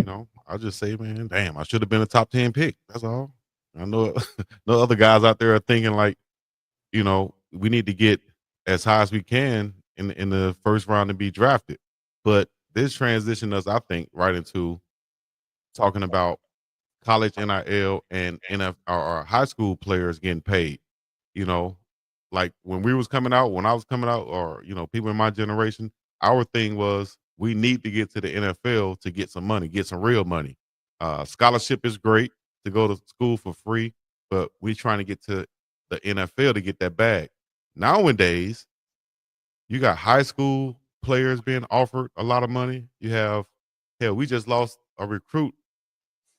I'll just say, man, damn, I should have been a top 10 pick. That's all. I know no other guys out there are thinking like, we need to get as high as we can in the first round to be drafted. But this transitioned us, I think, right into talking about college NIL and our high school players getting paid. Like when I was coming out, or people in my generation, our thing was we need to get to the NFL to get some money, get some real money. Scholarship is great to go to school for free, but we're trying to get to the NFL to get that bag. Nowadays, you got high school players being offered a lot of money. You have, hell, we just lost a recruit,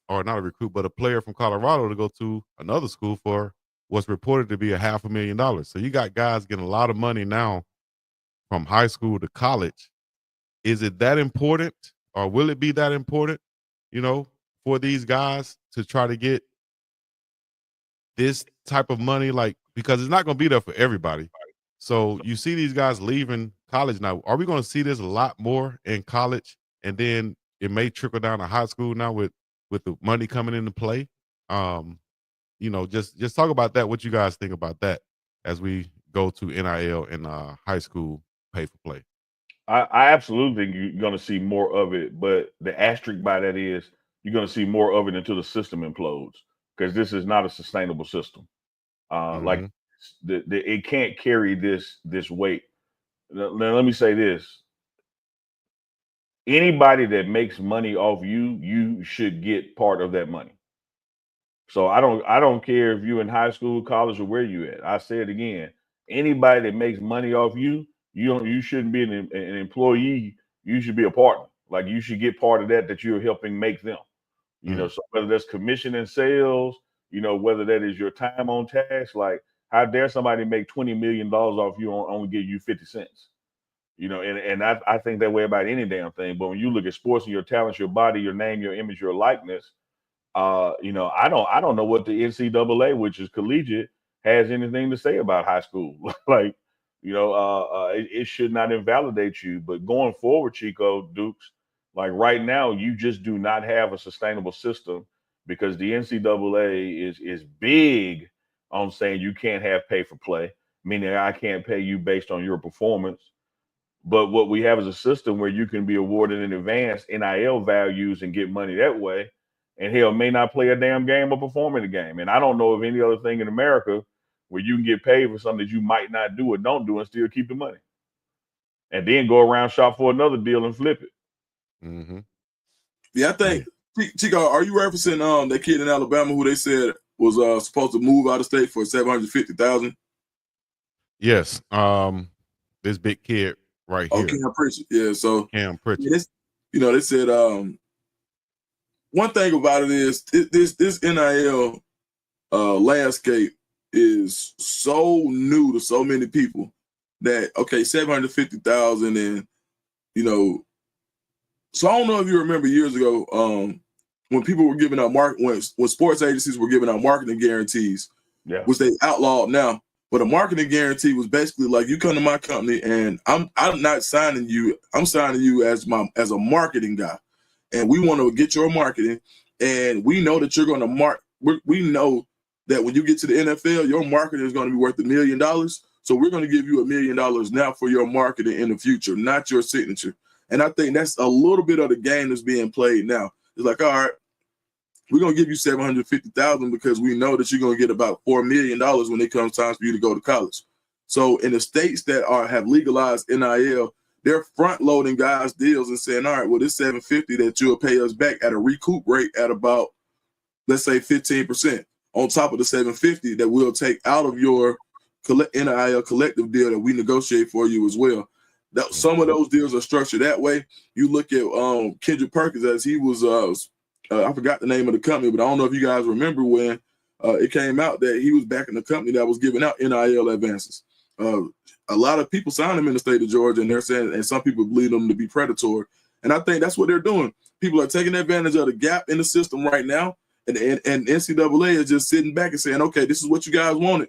or not a recruit, but a player from Colorado to go to another school for what's reported to be $500,000. So you got guys getting a lot of money now from high school to college. Is it that important, or will it be that important, for these guys to try to get this type of money? Like, because it's not going to be there for everybody. So you see these guys leaving college now. Are we going to see this a lot more in college, and then it may trickle down to high school now with the money coming into play? Just talk about that. What you guys think about that as we go to NIL and high school pay for play? I absolutely think you're going to see more of it, but the asterisk by that is you're going to see more of it until the system implodes, because this is not a sustainable system. Like it can't carry this weight. Now, let me say this: anybody that makes money off you should get part of that money. So I don't care if you're in high school, college, or where you at. I say it again: anybody that makes money off you shouldn't be an employee. You should be a partner. Like, you should get part of that you're helping make them. So whether that's commission and sales, whether that is your time on task, like, how dare somebody make $20 million off you and only give you 50 cents? And I think that way about any damn thing. But when you look at sports and your talents, your body, your name, your image, your likeness, I don't know what the NCAA, which is collegiate, has anything to say about high school. Like, it should not invalidate you. But going forward, Chico, Dukes, like right now, you just do not have a sustainable system, because the NCAA is big on saying you can't have pay for play, meaning I can't pay you based on your performance. But what we have is a system where you can be awarded in advance NIL values and get money that way. And hell, may not play a damn game or perform in a game. And I don't know of any other thing in America where you can get paid for something that you might not do or don't do and still keep the money, and then go around shop for another deal and flip it. Mm-hmm. Yeah, I think, Chico, are you referencing that kid in Alabama who they said was supposed to move out of state for $750,000? Yes. This big kid right here. Cam Pritchard. Yeah, so Cam Pritchard. They said one thing about it is this NIL landscape is so new to so many people that, okay, 750,000, and so I don't know if you remember years ago when people were giving out when sports agencies were giving out marketing guarantees, which they outlawed now. But a marketing guarantee was basically like, you come to my company and I'm not signing you. I'm signing you as a marketing guy, and we want to get your marketing, and we know that you're going to we know that when you get to the NFL, your marketing is going to be worth $1 million. So we're going to give you $1 million now for your marketing in the future, not your signature. And I think that's a little bit of the game that's being played now. It's like, all right, we're gonna give you $750,000 because we know that you're gonna get about $4 million when it comes time for you to go to college. So in the states that have legalized NIL, they're front loading guys' deals and saying, all right, well, this $750 that you'll pay us back at a recoup rate at about, let's say 15% on top of the $750 that we'll take out of your NIL collective deal that we negotiate for you as well. Some of those deals are structured that way. You look at Kendrick Perkins, as he was, I forgot the name of the company, but I don't know if you guys remember when it came out that he was backing the company that was giving out NIL advances. A lot of people signed him in the state of Georgia, and they're saying, and some people believe them to be predatory. And I think that's what they're doing. People are taking advantage of the gap in the system right now, and NCAA is just sitting back and saying, okay, this is what you guys wanted.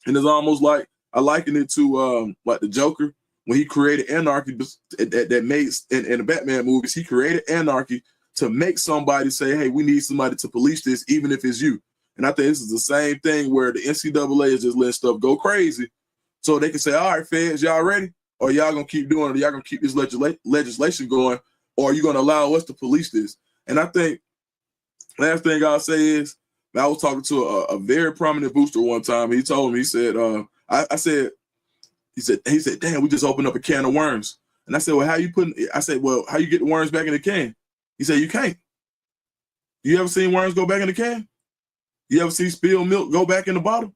And it's almost like I liken it to like the Joker when he created anarchy that made in the Batman movies. He created anarchy to make somebody say, hey, we need somebody to police this, even if it's you. And I think this is the same thing where the NCAA is just letting stuff go crazy so they can say, all right, feds, y'all ready? Or y'all going to keep doing it? Y'all going to keep this legislation going? Or are you going to allow us to police this? And I think last thing I'll say is, I was talking to a very prominent booster one time. He told me, he said, he said, damn, we just opened up a can of worms. And I said, well, how you get the worms back in the can? He said, you can't. You ever seen worms go back in the can? You ever see spilled milk go back in the bottle?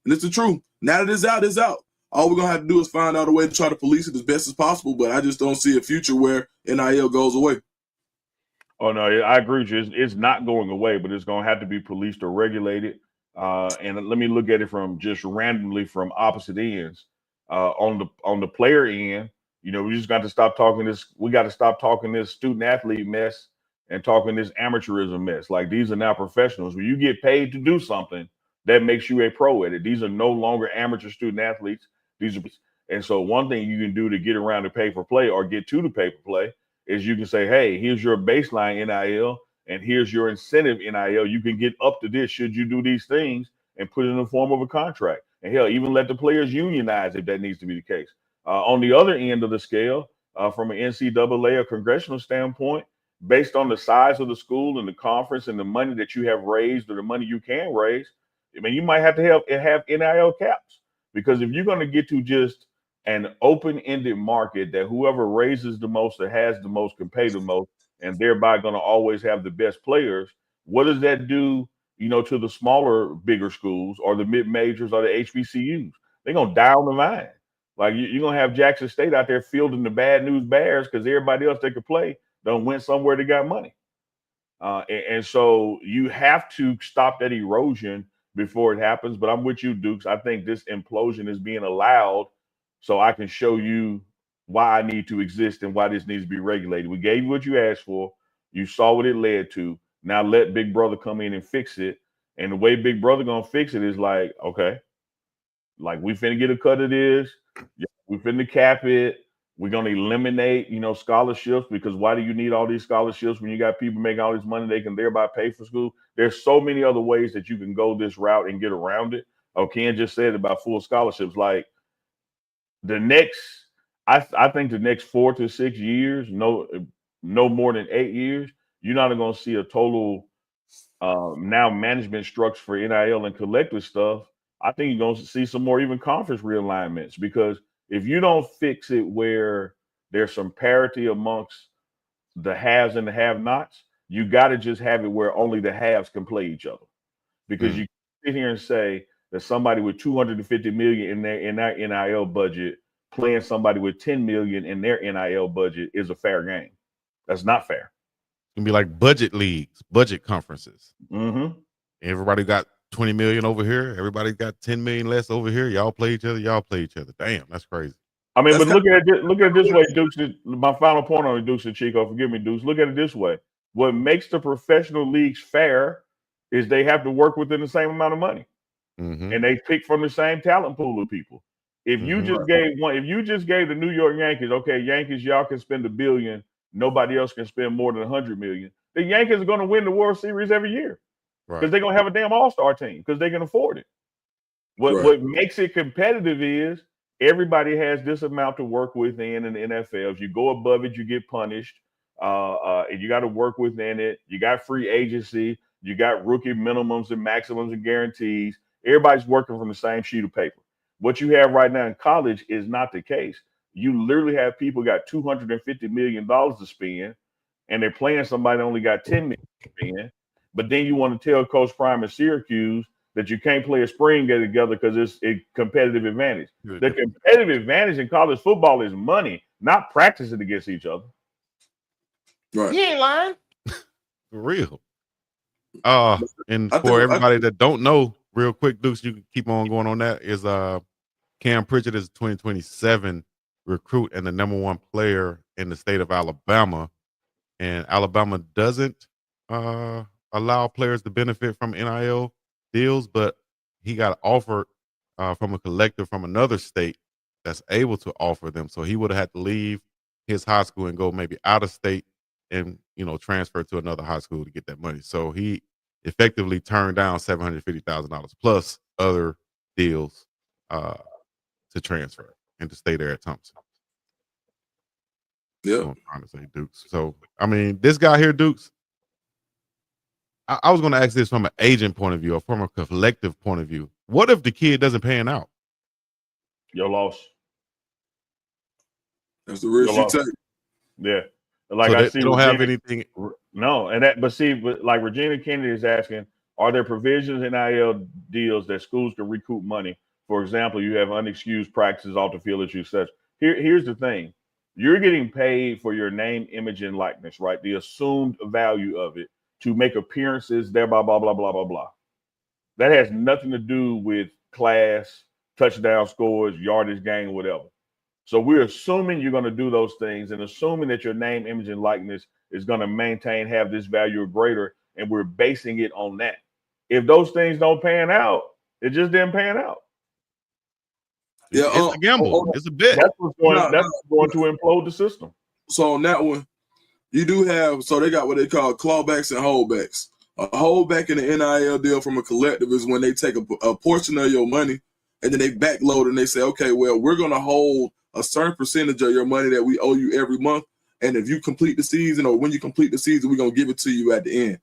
And it's the truth. Now that it's out, it's out. All we're going to have to do is find out a way to try to police it as best as possible. But I just don't see a future where NIL goes away. Oh, no, I agree with you. It's not going away, but it's going to have to be policed or regulated. And let me look at it from just randomly from opposite ends. On the player end, you know, we just got to stop talking this. We got to stop talking this student athlete mess and talking this amateurism mess. Like, these are now professionals. When you get paid to do something, that makes you a pro at it. These are no longer amateur student athletes. And so one thing you can do to get around the pay for play or get to the pay for play is you can say, hey, here's your baseline NIL and here's your incentive NIL. You can get up to this should you do these things and put it in the form of a contract. And hell, even let the players unionize if that needs to be the case. On the other end of the scale, from an NCAA or congressional standpoint, based on the size of the school and the conference and the money that you have raised or the money you can raise, I mean, you might have to have NIL caps. Because if you're going to get to just an open-ended market that whoever raises the most or has the most can pay the most, and thereby going to always have the best players, what does that do, you know, to the smaller, bigger schools or the mid-majors or the HBCUs? They're going to die on the vine. Like, you're going to have Jackson State out there fielding the bad news Bears because everybody else they could play done went somewhere they got money. And so you have to stop that erosion before it happens. But I'm with you, Dukes. I think this implosion is being allowed so I can show you why I need to exist and why this needs to be regulated. We gave you what you asked for. You saw what it led to. Now let Big Brother come in and fix it. And the way Big Brother gonna fix it is like, okay, like we finna get a cut of this. We finna cap it. We're gonna eliminate, you know, scholarships, because why do you need all these scholarships when you got people making all this money they can thereby pay for school? There's so many other ways that you can go this route and get around it. Ken just said about full scholarships. Like the next, I think the next 4 to 6 years, no more than 8 years, you're not gonna see a total now management structure for NIL and collective stuff. I think you're gonna see some more even conference realignments, because if you don't fix it where there's some parity amongst the haves and the have-nots, you got to just have it where only the haves can play each other. Because you sit here and say that somebody with $250 million in their NIL budget playing somebody with $10 million in their NIL budget is a fair game. That's not fair. It can be like budget leagues, budget conferences. Mm-hmm. Everybody got 20 million over here. Everybody got 10 million less over here. Y'all play each other. Y'all play each other. Damn, that's crazy. I mean, but look at it this way, Dukes. My final point on it, Dukes and Chico, forgive me, Dukes. Look at it this way. What makes the professional leagues fair is they have to work within the same amount of money. Mm-hmm. And they pick from the same talent pool of people. If you just gave the New York Yankees, okay, Yankees, y'all can spend $1 billion. Nobody else can spend more than $100 million. The Yankees are going to win the World Series every year because they're going to have a damn all-star team because they can afford it. What makes it competitive is everybody has this amount to work within in the NFL. If you go above it, you get punished. and you got to work within it. You got free agency. You got rookie minimums and maximums and guarantees. Everybody's working from the same sheet of paper. What you have right now in college is not the case. You literally have people got $250 million to spend, and they're playing somebody that only got $10 million to spend. But then you want to tell Coach Prime and Syracuse that you can't play a spring game together because it's a competitive advantage. The competitive advantage in college football is money, not practicing against each other. Right. You ain't lying. For real. And for everybody that don't know, real quick, Dukes, you can keep on going on that, is Cam Pritchard is a 2027 recruit and the #1 player in the state of Alabama. And Alabama doesn't allow players to benefit from NIL deals, but he got offered from a collective from another state that's able to offer them. So he would have had to leave his high school and go maybe out of state and, you know, transfer to another high school to get that money. So he effectively turned down $750,000 plus other deals to transfer and to stay there at Thompson. Yeah, I'm trying to say, Dukes. So I mean, this guy here, Dukes. I was going to ask this from an agent point of view or from a collective point of view. What if the kid doesn't pan out? Your loss. That's the risk you take. Yeah. Like so I see, they don't have anything. No, and but like Regina Kennedy is asking, are there provisions in NIL deals that schools can recoup money? For example, you have unexcused practices off the field issues such. Here's the thing. You're getting paid for your name, image, and likeness, right? The assumed value of it to make appearances, thereby blah, blah, blah, blah, blah. That has nothing to do with class, touchdown scores, yardage gain, whatever. So we're assuming you're going to do those things and assuming that your name, image, and likeness is going to have this value or greater, and we're basing it on that. If those things don't pan out, it just didn't pan out. Yeah, it's a gamble. It's a bet. That's what's going to implode the system. So on that one, you do have, so they got what they call clawbacks and holdbacks. A holdback in the NIL deal from a collective is when they take a portion of your money and then they backload and they say, okay, well, we're going to hold a certain percentage of your money that we owe you every month. And if you complete the season or when you complete the season, we're going to give it to you at the end.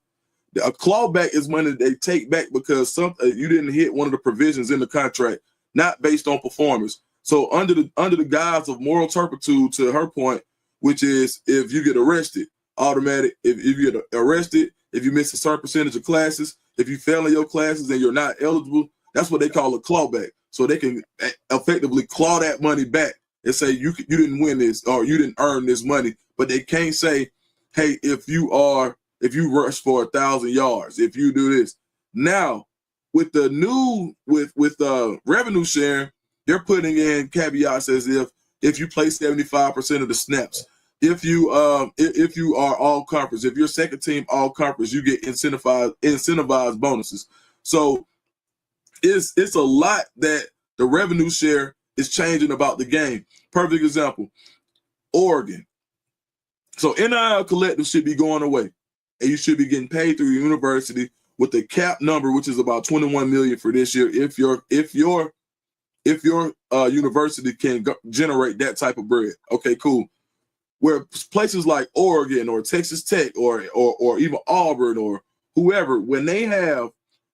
A clawback is money they take back because you didn't hit one of the provisions in the contract, not based on performance. So under the guise of moral turpitude, to her point, which is if you get arrested, automatic. If you get arrested, if you miss a certain percentage of classes, if you fail in your classes and you're not eligible, that's what they call a clawback. So they can effectively claw that money back and say you didn't win this or you didn't earn this money. But they can't say, hey, if you rush for 1,000 yards, if you do this. Now, with the new with revenue sharing, they're putting in caveats as if you play 75% of the snaps, if you are all conference, if you're second team all conference, you get incentivized bonuses. So it's a lot that the revenue share is changing about the game. Perfect example, Oregon. So NIL collective should be going away, and you should be getting paid through your university with the cap number, which is about $21 million for this year. If your university can generate that type of bread, okay, cool. Where places like Oregon or Texas Tech or even Auburn or whoever, when they have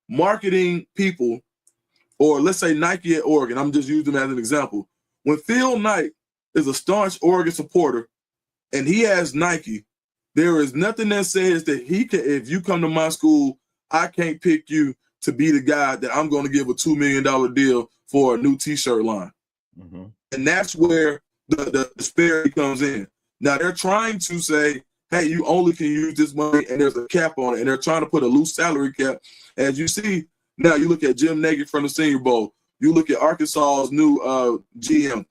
marketing people, or let's say Nike at Oregon, I'm just using them as an example. When Phil Knight is a staunch Oregon supporter and he has Nike, there is nothing that says that he can, if you come to my school, I can't pick you to be the guy that I'm going to give a $2 million deal for a new t-shirt line. Mm-hmm. And that's where the disparity comes in. Now they're trying to say, hey, you only can use this money and there's a cap on it. And they're trying to put a loose salary cap. As you see, now you look at Jim Nagy from the Senior Bowl. You look at Arkansas's new GM.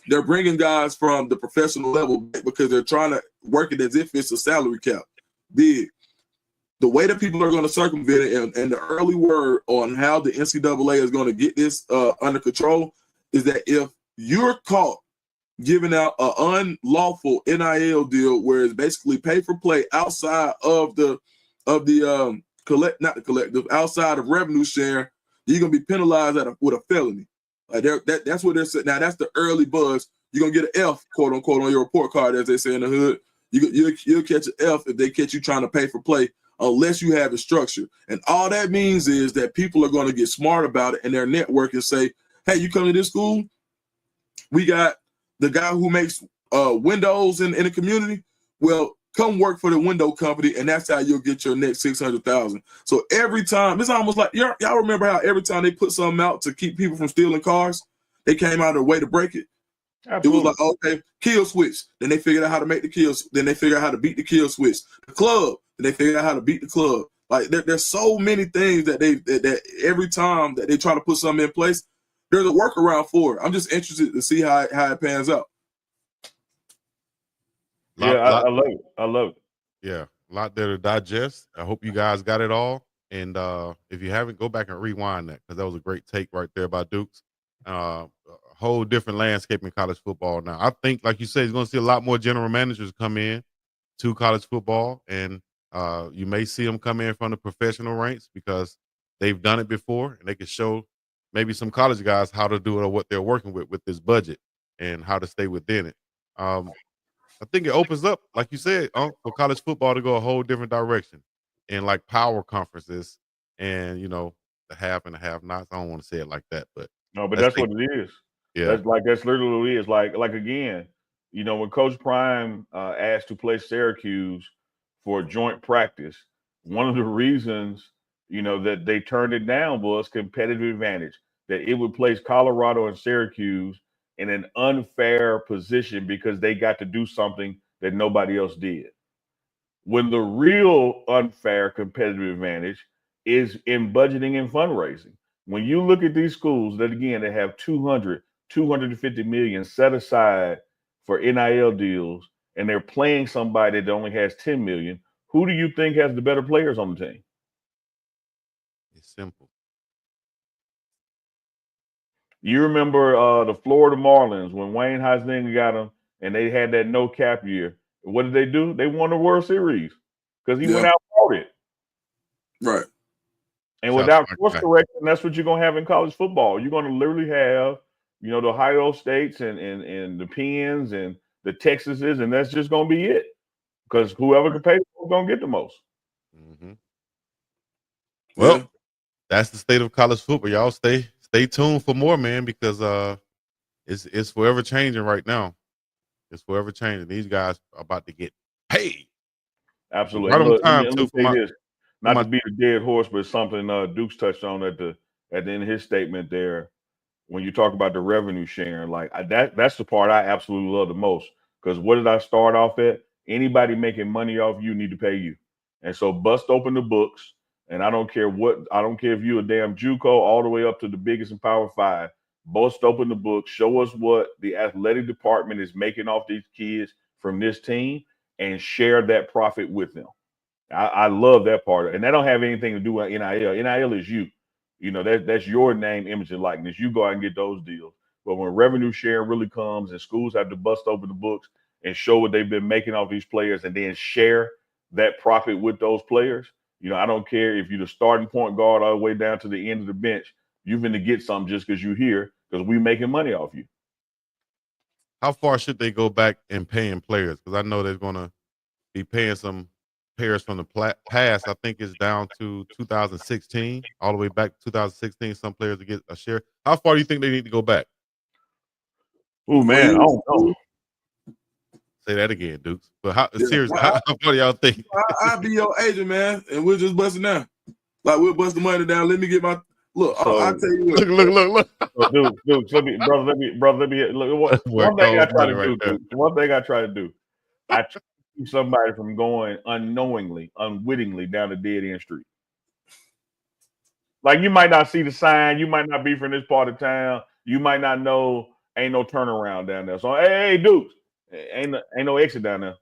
They're bringing guys from the professional level because they're trying to work it as if it's a salary cap. Big. The way that people are going to circumvent it and the early word on how the NCAA is going to get this under control is that if you're caught giving out an unlawful NIL deal where it's basically pay for play outside of the outside of revenue share, you're gonna be penalized with a felony. Like that's what they're saying. Now that's the early buzz. You're gonna get an F, quote unquote, on your report card, as they say in the hood. You'll catch an F if they catch you trying to pay for play, unless you have the structure. And all that means is that people are going to get smart about it in their network and say, hey, you come to this school, we got the guy who makes windows in the community. Well, come work for the window company, and that's how you'll get your next $600,000. So every time, it's almost like y'all remember how every time they put something out to keep people from stealing cars, they came out of their way to break it. Absolutely. It was like, okay, kill switch. Then they figured out how to make the kills. Then they figured out how to beat the kill switch. The club. Then they figured out how to beat the club. Like there's so many things that every time that they try to put something in place, there's a workaround for it. I'm just interested to see how it pans out. I love it. I love it. Yeah, a lot there to digest. I hope you guys got it all. And if you haven't, go back and rewind that, because that was a great take right there by Dukes. A whole different landscape in college football now. I think, like you said, you're going to see a lot more general managers come in to college football, and you may see them come in from the professional ranks because they've done it before, and they can show maybe some college guys how to do it or what they're working with this budget and how to stay within it. I think it opens up, like you said, for college football to go a whole different direction, and like power conferences and, the have and the have nots. I don't want to say it like that, but no, but that's what it is. Yeah, that's literally what it is. Like again, when Coach Prime asked to play Syracuse for joint practice, one of the reasons that they turned it down was competitive advantage. That it would place Colorado and Syracuse in an unfair position because they got to do something that nobody else did. When the real unfair competitive advantage is in budgeting and fundraising. When you look at these schools that have 250 million set aside for NIL deals, and they're playing somebody that only has 10 million, who do you think has the better players on the team? It's simple. You remember the Florida Marlins when Wayne Huizenga got them and they had that no cap year. What did they do? They won the World Series because he went out and bought it. Right. And without course correction, that's what you're going to have in college football. You're going to literally have, the Ohio States and the Penns and the Texases, and that's just going to be it. Because whoever can pay is going to get the most. Mm-hmm. Well, that's the state of college football. Y'all stay tuned for more, man, because it's forever changing right now. It's forever changing. These guys are about to get paid. Absolutely. Right Look, on time, let me say this. Not to beat a dead horse, but something Dukes touched on at the end of his statement there. When you talk about the revenue sharing, like that's the part I absolutely love the most. Because what did I start off at? Anybody making money off you need to pay you. And so bust open the books. And I don't care if you're a damn JUCO all the way up to the biggest in Power 5. Bust open the books, show us what the athletic department is making off these kids from this team, and share that profit with them. I love that part. And that don't have anything to do with NIL. NIL is you. That's your name, image, and likeness. You go out and get those deals. But when revenue share really comes and schools have to bust open the books and show what they've been making off these players and then share that profit with those players, I don't care if you're the starting point guard all the way down to the end of the bench. You're going to get something just because you're here because we're making money off you. How far should they go back in paying players? Because I know they're going to be paying some players from the past. I think it's down to 2016, all the way back to 2016. Some players to get a share. How far do you think they need to go back? Oh man, I don't know. Say that again, Dukes. But seriously, how far do y'all think? I'll be your agent, man, and we'll just bust it down. Like we'll bust the money down. Let me get my look. I'll tell you what. Look. Dukes, let me look. One thing I try to do. I try to keep somebody from going unknowingly, unwittingly down a dead end street. Like you might not see the sign, you might not be from this part of town, you might not know ain't no turnaround down there. So hey, Dukes, ain't no exit down there.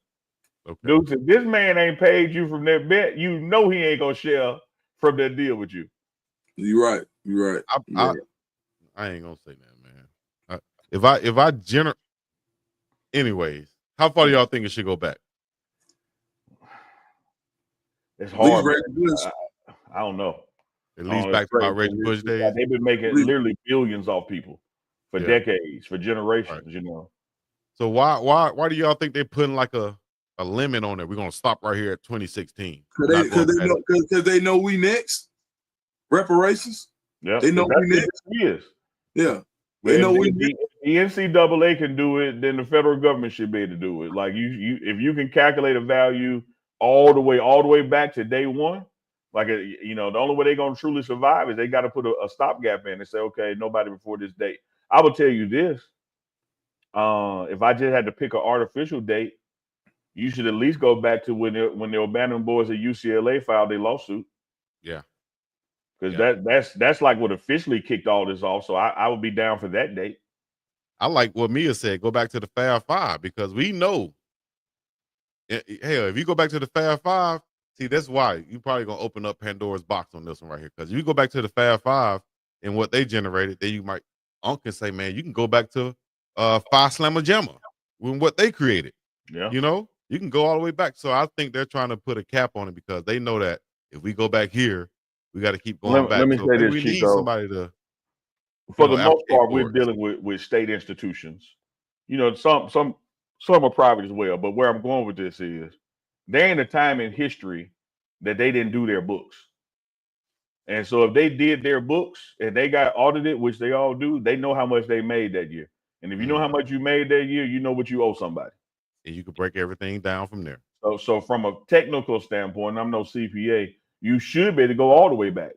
Okay. Dukes, if this man ain't paid you from that bet, he ain't gonna share from that deal with you. You're right. I ain't gonna say that, man. If I generate, anyways, how far do y'all think it should go back? It's hard. I don't know. At least back to my Reggie Bush days. They've been making literally billions off people for decades, for generations. Right. So why do y'all think they're putting like a a limit on it. We're gonna stop right here at 2016. Because they know we next. Reparations. Yeah, they know we next. Is. Yeah, they know we next. The NCAA can do it, then the federal government should be able to do it. Like if you can calculate a value all the way back to day one, like the only way they're gonna truly survive is they got to put a stopgap in and say, okay, nobody before this date. I will tell you this: if I just had to pick an artificial date, you should at least go back to when the O'Bannon boys at UCLA filed their lawsuit. Yeah. Because that's like what officially kicked all this off. So I would be down for that date. I like what Mia said. Go back to the Fab Five because we know. Hell, if you go back to the Fab Five, see that's why you probably gonna open up Pandora's box on this one right here. Because if you go back to the Fab Five and what they generated, then you might can say, man, you can go back to Phi Slamma Jamma when what they created. Yeah, you can go all the way back. So I think they're trying to put a cap on it because they know that if we go back here, we got to keep going back. Let me say this, we Chico. need somebody to. For the most part, we're dealing with state institutions. Some are private as well. But where I'm going with this is there ain't a time in history that they didn't do their books. And so if they did their books and they got audited, which they all do, they know how much they made that year. And if you know how much you made that year, you know what you owe somebody. And you can break everything down from there. So from a technical standpoint, I'm no CPA, you should be able to go all the way back.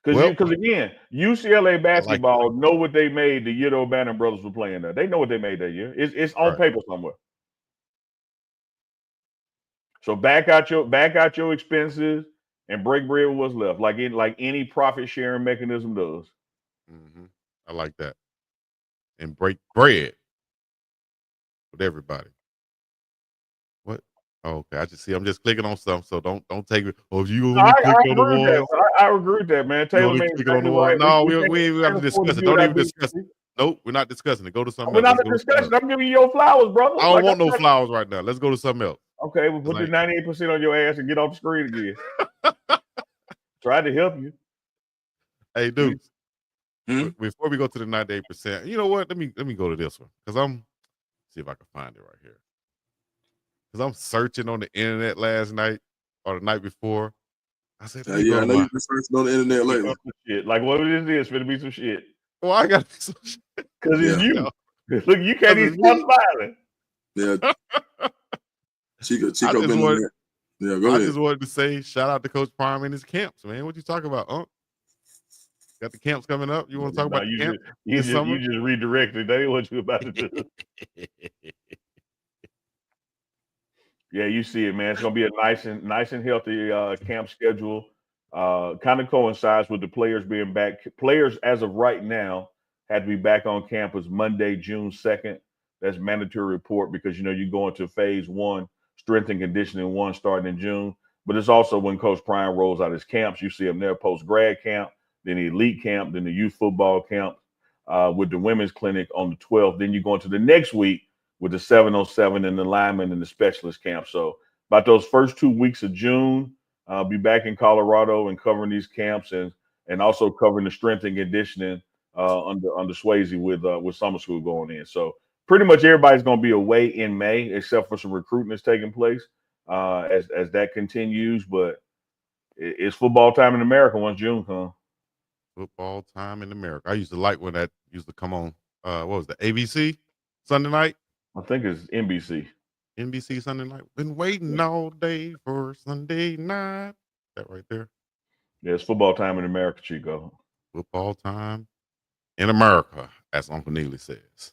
Because again, UCLA basketball know what they made the year the O'Bannon brothers were playing there. They know what they made that year. It's on paper somewhere. So back out your expenses and break bread with what's left, like any profit sharing mechanism does. I like that. And break bread with everybody. What? Oh, okay. I'm just clicking on something, so don't take it. Oh, you only click on the one. I agree with that, man. Taylor made it on the one. No, we have to discuss it. Don't even discuss it. Nope, we're not discussing it. Go to something else. We're not discussing. I'm giving you your flowers, brother. I don't want no flowers right now. Let's go to something else. Okay, we'll put the 98% on your ass and get off the screen again. Try to help you. Hey, dudes. Before we go to the 98%, you know what? Let me go to this one because see if I can find it right here. Because I'm searching on the internet last night or the night before. I said, I know you've been searching on the internet lately. Shit. Like what is this? It's gonna be some shit. Well, I got some shit. Because it's you. Look, you can't even stop smiling. Yeah. Chico been on that. Yeah, go ahead. I just wanted to say shout out to Coach Prime and his camps, man. What you talking about, Got the camps coming up. You want to talk about the camp? You just redirected. That ain't what you about to do. Yeah, you see it, man. It's gonna be a nice and healthy camp schedule. Kind of coincides with the players being back. Players, as of right now, had to be back on campus Monday, June 2nd. That's mandatory report because you go into phase 1, strength and conditioning 1, starting in June. But it's also when Coach Prime rolls out his camps. You see them there post grad camp, then the elite camp, then the youth football camp with the women's clinic on the 12th. Then you go into the next week with the 707 and the lineman and the specialist camp. So about those first 2 weeks of June, I'll be back in Colorado and covering these camps and also covering the strength and conditioning under Swayze with summer school going in. So pretty much everybody's going to be away in May, except for some recruiting that's taking place as that continues. But it's football time in America once June comes. Football time in America. I used to like when that used to come on. What was the ABC Sunday night? I think it's NBC. NBC Sunday night. Been waiting all day for Sunday night. That right there. Yeah, it's football time in America, Chico. Football time in America, as Uncle Neely says.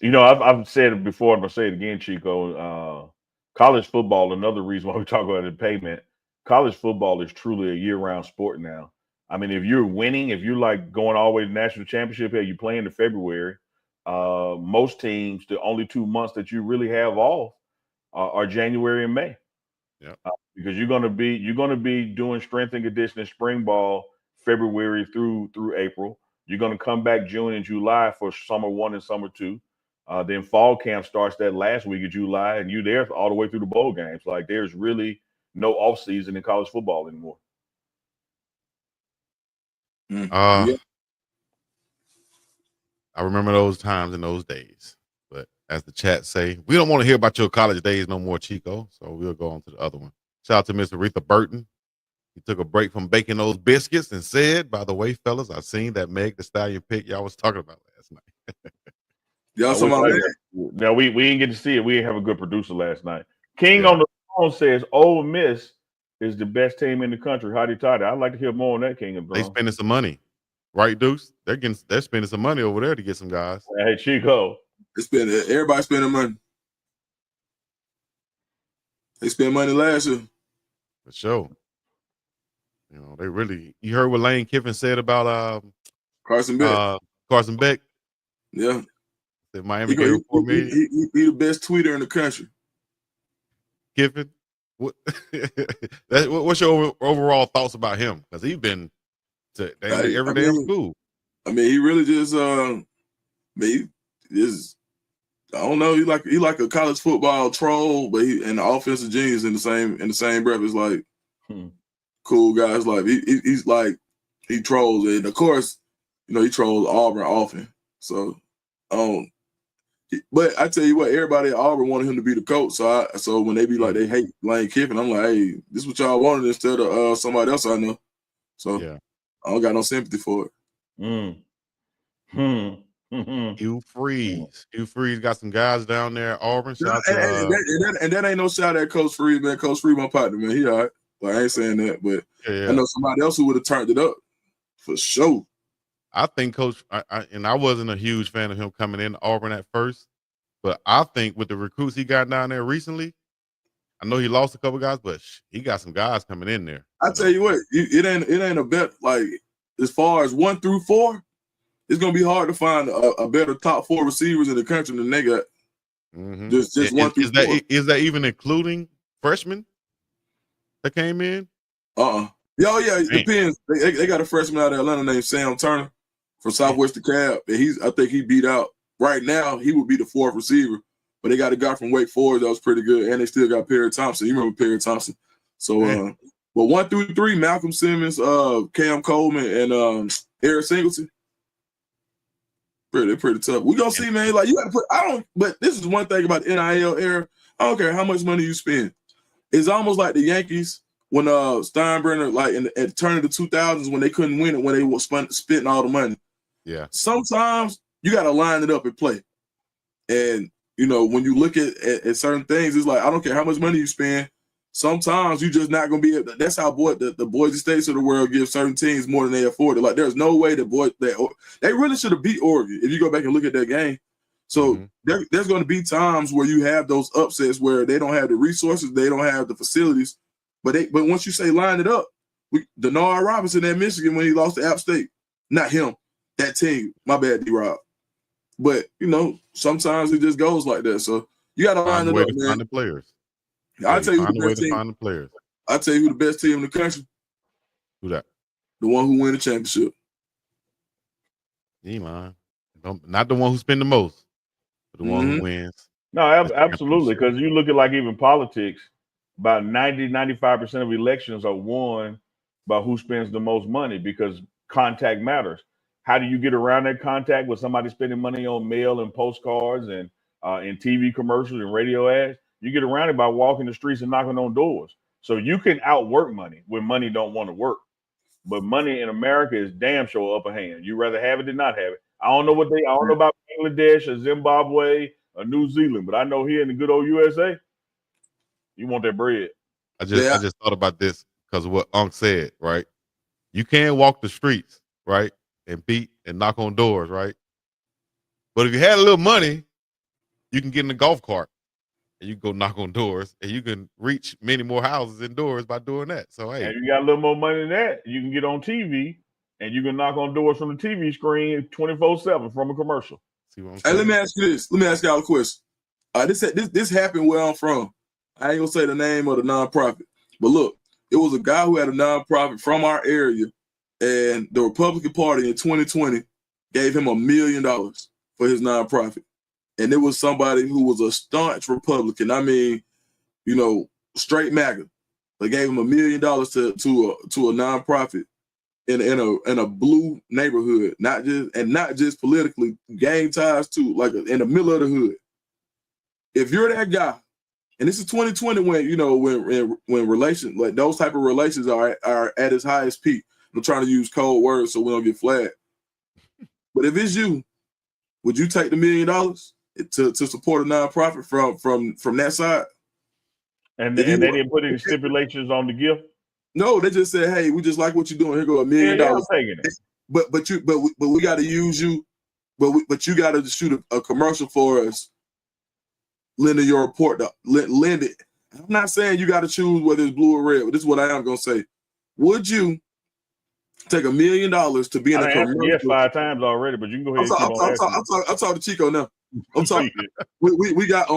I've said it before, and I'll say it again, Chico. College football, another reason why we talk about the payment. College football is truly a year-round sport now. I mean, if you're winning, if you're like going all the way to the national championship, you play in February. Most teams, the only 2 months that you really have off are January and May. Yeah. Because you're gonna be doing strength and conditioning spring ball February through April. You're gonna come back June and July for summer 1 and summer 2. Then fall camp starts that last week of July, and you're there all the way through the bowl games. Like there's really no off season in college football anymore. I remember those times and those days, but as the chat say. We don't want to hear about your college days no more, Chico. So we'll go on to the other one. Shout out to Miss Aretha Burton. He took a break from baking those biscuits and said, by the way, fellas, I seen that Meg Thee Stallion pick y'all was talking about last night. Y'all talking about Meg? Now we didn't get to see it. We didn't have a good producer last night. King Yeah. on the phone says Ole Miss is the best team in the country. Howdy toddy. I'd like to hear more on that, King. They spending some money. Right, Deuce? They're spending some money over there to get some guys. Hey, Chico. Everybody spending money. They spent money last year. For sure. You know, they really. You heard what Lane Kiffin said about Carson Beck. Carson Beck. Yeah. That Miami gave him $4 million. He the best tweeter in the country. Kiffin. What's your overall thoughts about him? Because he's been to every damn school. I mean, he really just I don't know. He like a college football troll, but he and the offensive genius in the same breath. It's like cool guys. Like he's like he trolls, and of course, you know, he trolls Auburn often. So, but I tell you what, everybody at Auburn wanted him to be the coach. So when they be like they hate Lane Kiffin, I'm like, hey, this is what y'all wanted instead of somebody else I know. So yeah. I don't got no sympathy for it. Hugh Freeze. Hugh Freeze got some guys down there at Auburn. And that ain't no shot at Coach Freeze, man. Coach Freeze, my partner, man. He all right. Like, I ain't saying that, but I know somebody else who would have turned it up for sure. I think Coach, I wasn't a huge fan of him coming in Auburn at first, but I think with the recruits he got down there recently, I know he lost a couple guys, but he got some guys coming in there. I tell you what, it ain't a bet. Like as far as 1 through 4, it's gonna be hard to find a better top 4 receivers in the country than they got. Just 1 through 4. Is that even including freshmen that came in? Oh yeah, it depends. They got a freshman out of Atlanta named Sam Turner from Southwestern Cab, and I think he beat out right now. He would be the 4th receiver. But they got a guy from Wake Forest that was pretty good, and they still got Perry Thompson. You remember Perry Thompson? So, but 1 through 3, Malcolm Simmons, Cam Coleman, and Eric Singleton. Pretty tough. We gonna see, man. Like you got to put. But this is one thing about the NIL era. I don't care how much money you spend. It's almost like the Yankees when Steinbrenner, like at the turn of the 2000s, when they couldn't win it, when they were spending all the money. Yeah. Sometimes you got to line it up and play, and. You know, when you look at certain things, it's like, I don't care how much money you spend. Sometimes you're just not going to be able to. That's how the Boise States of the world give certain teams more than they afford. Like, there's no way they really should have beat Oregon if you go back and look at that game. So there's going to be times where you have those upsets where they don't have the resources, they don't have the facilities. But once you say line it up, Denard Robinson at Michigan when he lost to App State, not him, that team. My bad, D-Rob. But, you know, sometimes it just goes like that. So you got to line it up, man. Find the players. I'll tell you who the best team. Find the players. I'll tell you who the best team in the country. Who that? The one who win the championship. Lying. Not the one who spend the most, but the one who wins. No, absolutely. Because you look at like even politics, about 95% of elections are won by who spends the most money because contact matters. How do you get around that contact with somebody spending money on mail and postcards and in TV commercials and radio ads? You get around it by walking the streets and knocking on doors. So you can outwork money when money don't want to work. But money in America is damn sure upper hand. You rather have it than not have it. I don't know about Bangladesh or Zimbabwe or New Zealand, but I know here in the good old USA, you want that bread. I just thought about this because of what Unc said, right? You can walk the streets, right? And beat and knock on doors, right? But if you had a little money, you can get in a golf cart and you go knock on doors and you can reach many more houses and doors by doing that. So hey, and you got a little more money than that, you can get on TV and you can knock on doors from the TV screen 24/7 from a commercial. See what I'm saying? Hey, let me ask you this. Let me ask y'all a question. This happened where I'm from. I ain't gonna say the name of the nonprofit, but look, it was a guy who had a nonprofit from our area. And the Republican Party in 2020 gave him $1 million for his nonprofit. And it was somebody who was a staunch Republican. I mean, you know, straight MAGA. They gave him $1 million to a nonprofit in a blue neighborhood, not just politically, gang ties too, like in the middle of the hood. if you're that guy, and this is 2020 when relations like those type of relations are at its highest peak. I'm trying to use code words so we don't get flagged. But if it's you, would you take the $1 million to support a nonprofit from that side? And they didn't put any stipulations on the gift? No, they just said, hey, we just like what you're doing. Here go $1 million. Yeah, I'm taking it. But we got to use you. But you got to shoot a commercial for us. Lending your report, lend it. I'm not saying you got to choose whether it's blue or red, but this is what I am gonna say. Would you take $1 million to be in a commercial? Yes, 5 times already, but you can go ahead. I'm talking to Chico now. I'm talking. we got.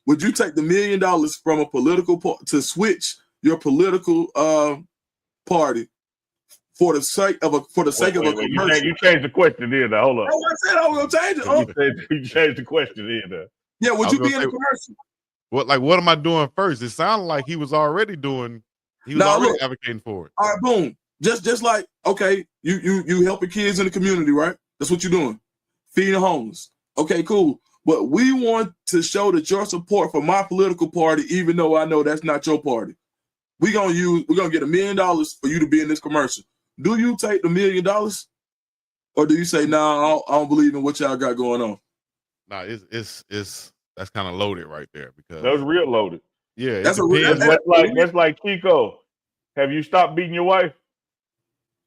Would you take the $1 million from a political to switch your political party for the sake of a commercial? You changed the question here. Now hold on. I said I was gonna change it. You changed the question here. Now. Yeah, would you be in a commercial? What am I doing first? It sounded like he was already doing. He was already advocating for it. All right, boom. Just like, okay, you helping kids in the community, right? That's what you're doing. Feeding the homeless. Okay, cool. But we want to show that your support for my political party, even though I know that's not your party. We're gonna get $1 million for you to be in this commercial. Do you take the $1 million? Or do you say, nah, I don't believe in what y'all got going on? Nah, it's that's kind of loaded right there because that was real loaded. Yeah, that's like Chico. Have you stopped beating your wife?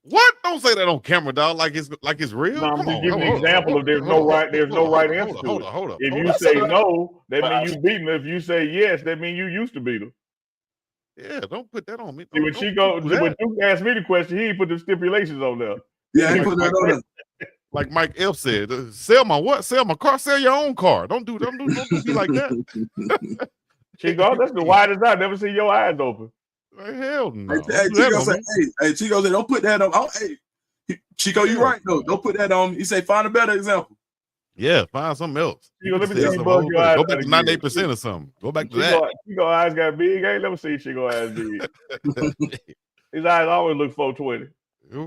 What? Don't say that on camera, dog. Like it's real. No, I'm just giving an example of there's no right answer to it. Hold up. If you say no, that means you beat him. If you say yes, that means you used to beat him. Yeah, don't put that on me. See, when Duke asked me the question, he ain't put the stipulations on there. Yeah, he put that on there. Like Mike F said, sell my what? Sell my car. Sell your own car. Don't do me like that. Chico, that's the widest I've never seen your eyes open. Hell no. Hey, Chico said, don't put that on. Chico, you right though. Don't put that on. He say, find a better example. Yeah, find something else. Chico, let me see you bug your eyes. Go back to 98% or something. Go back to that. Chico eyes got big. I ain't never seen Chico eyes big. His eyes always look 420.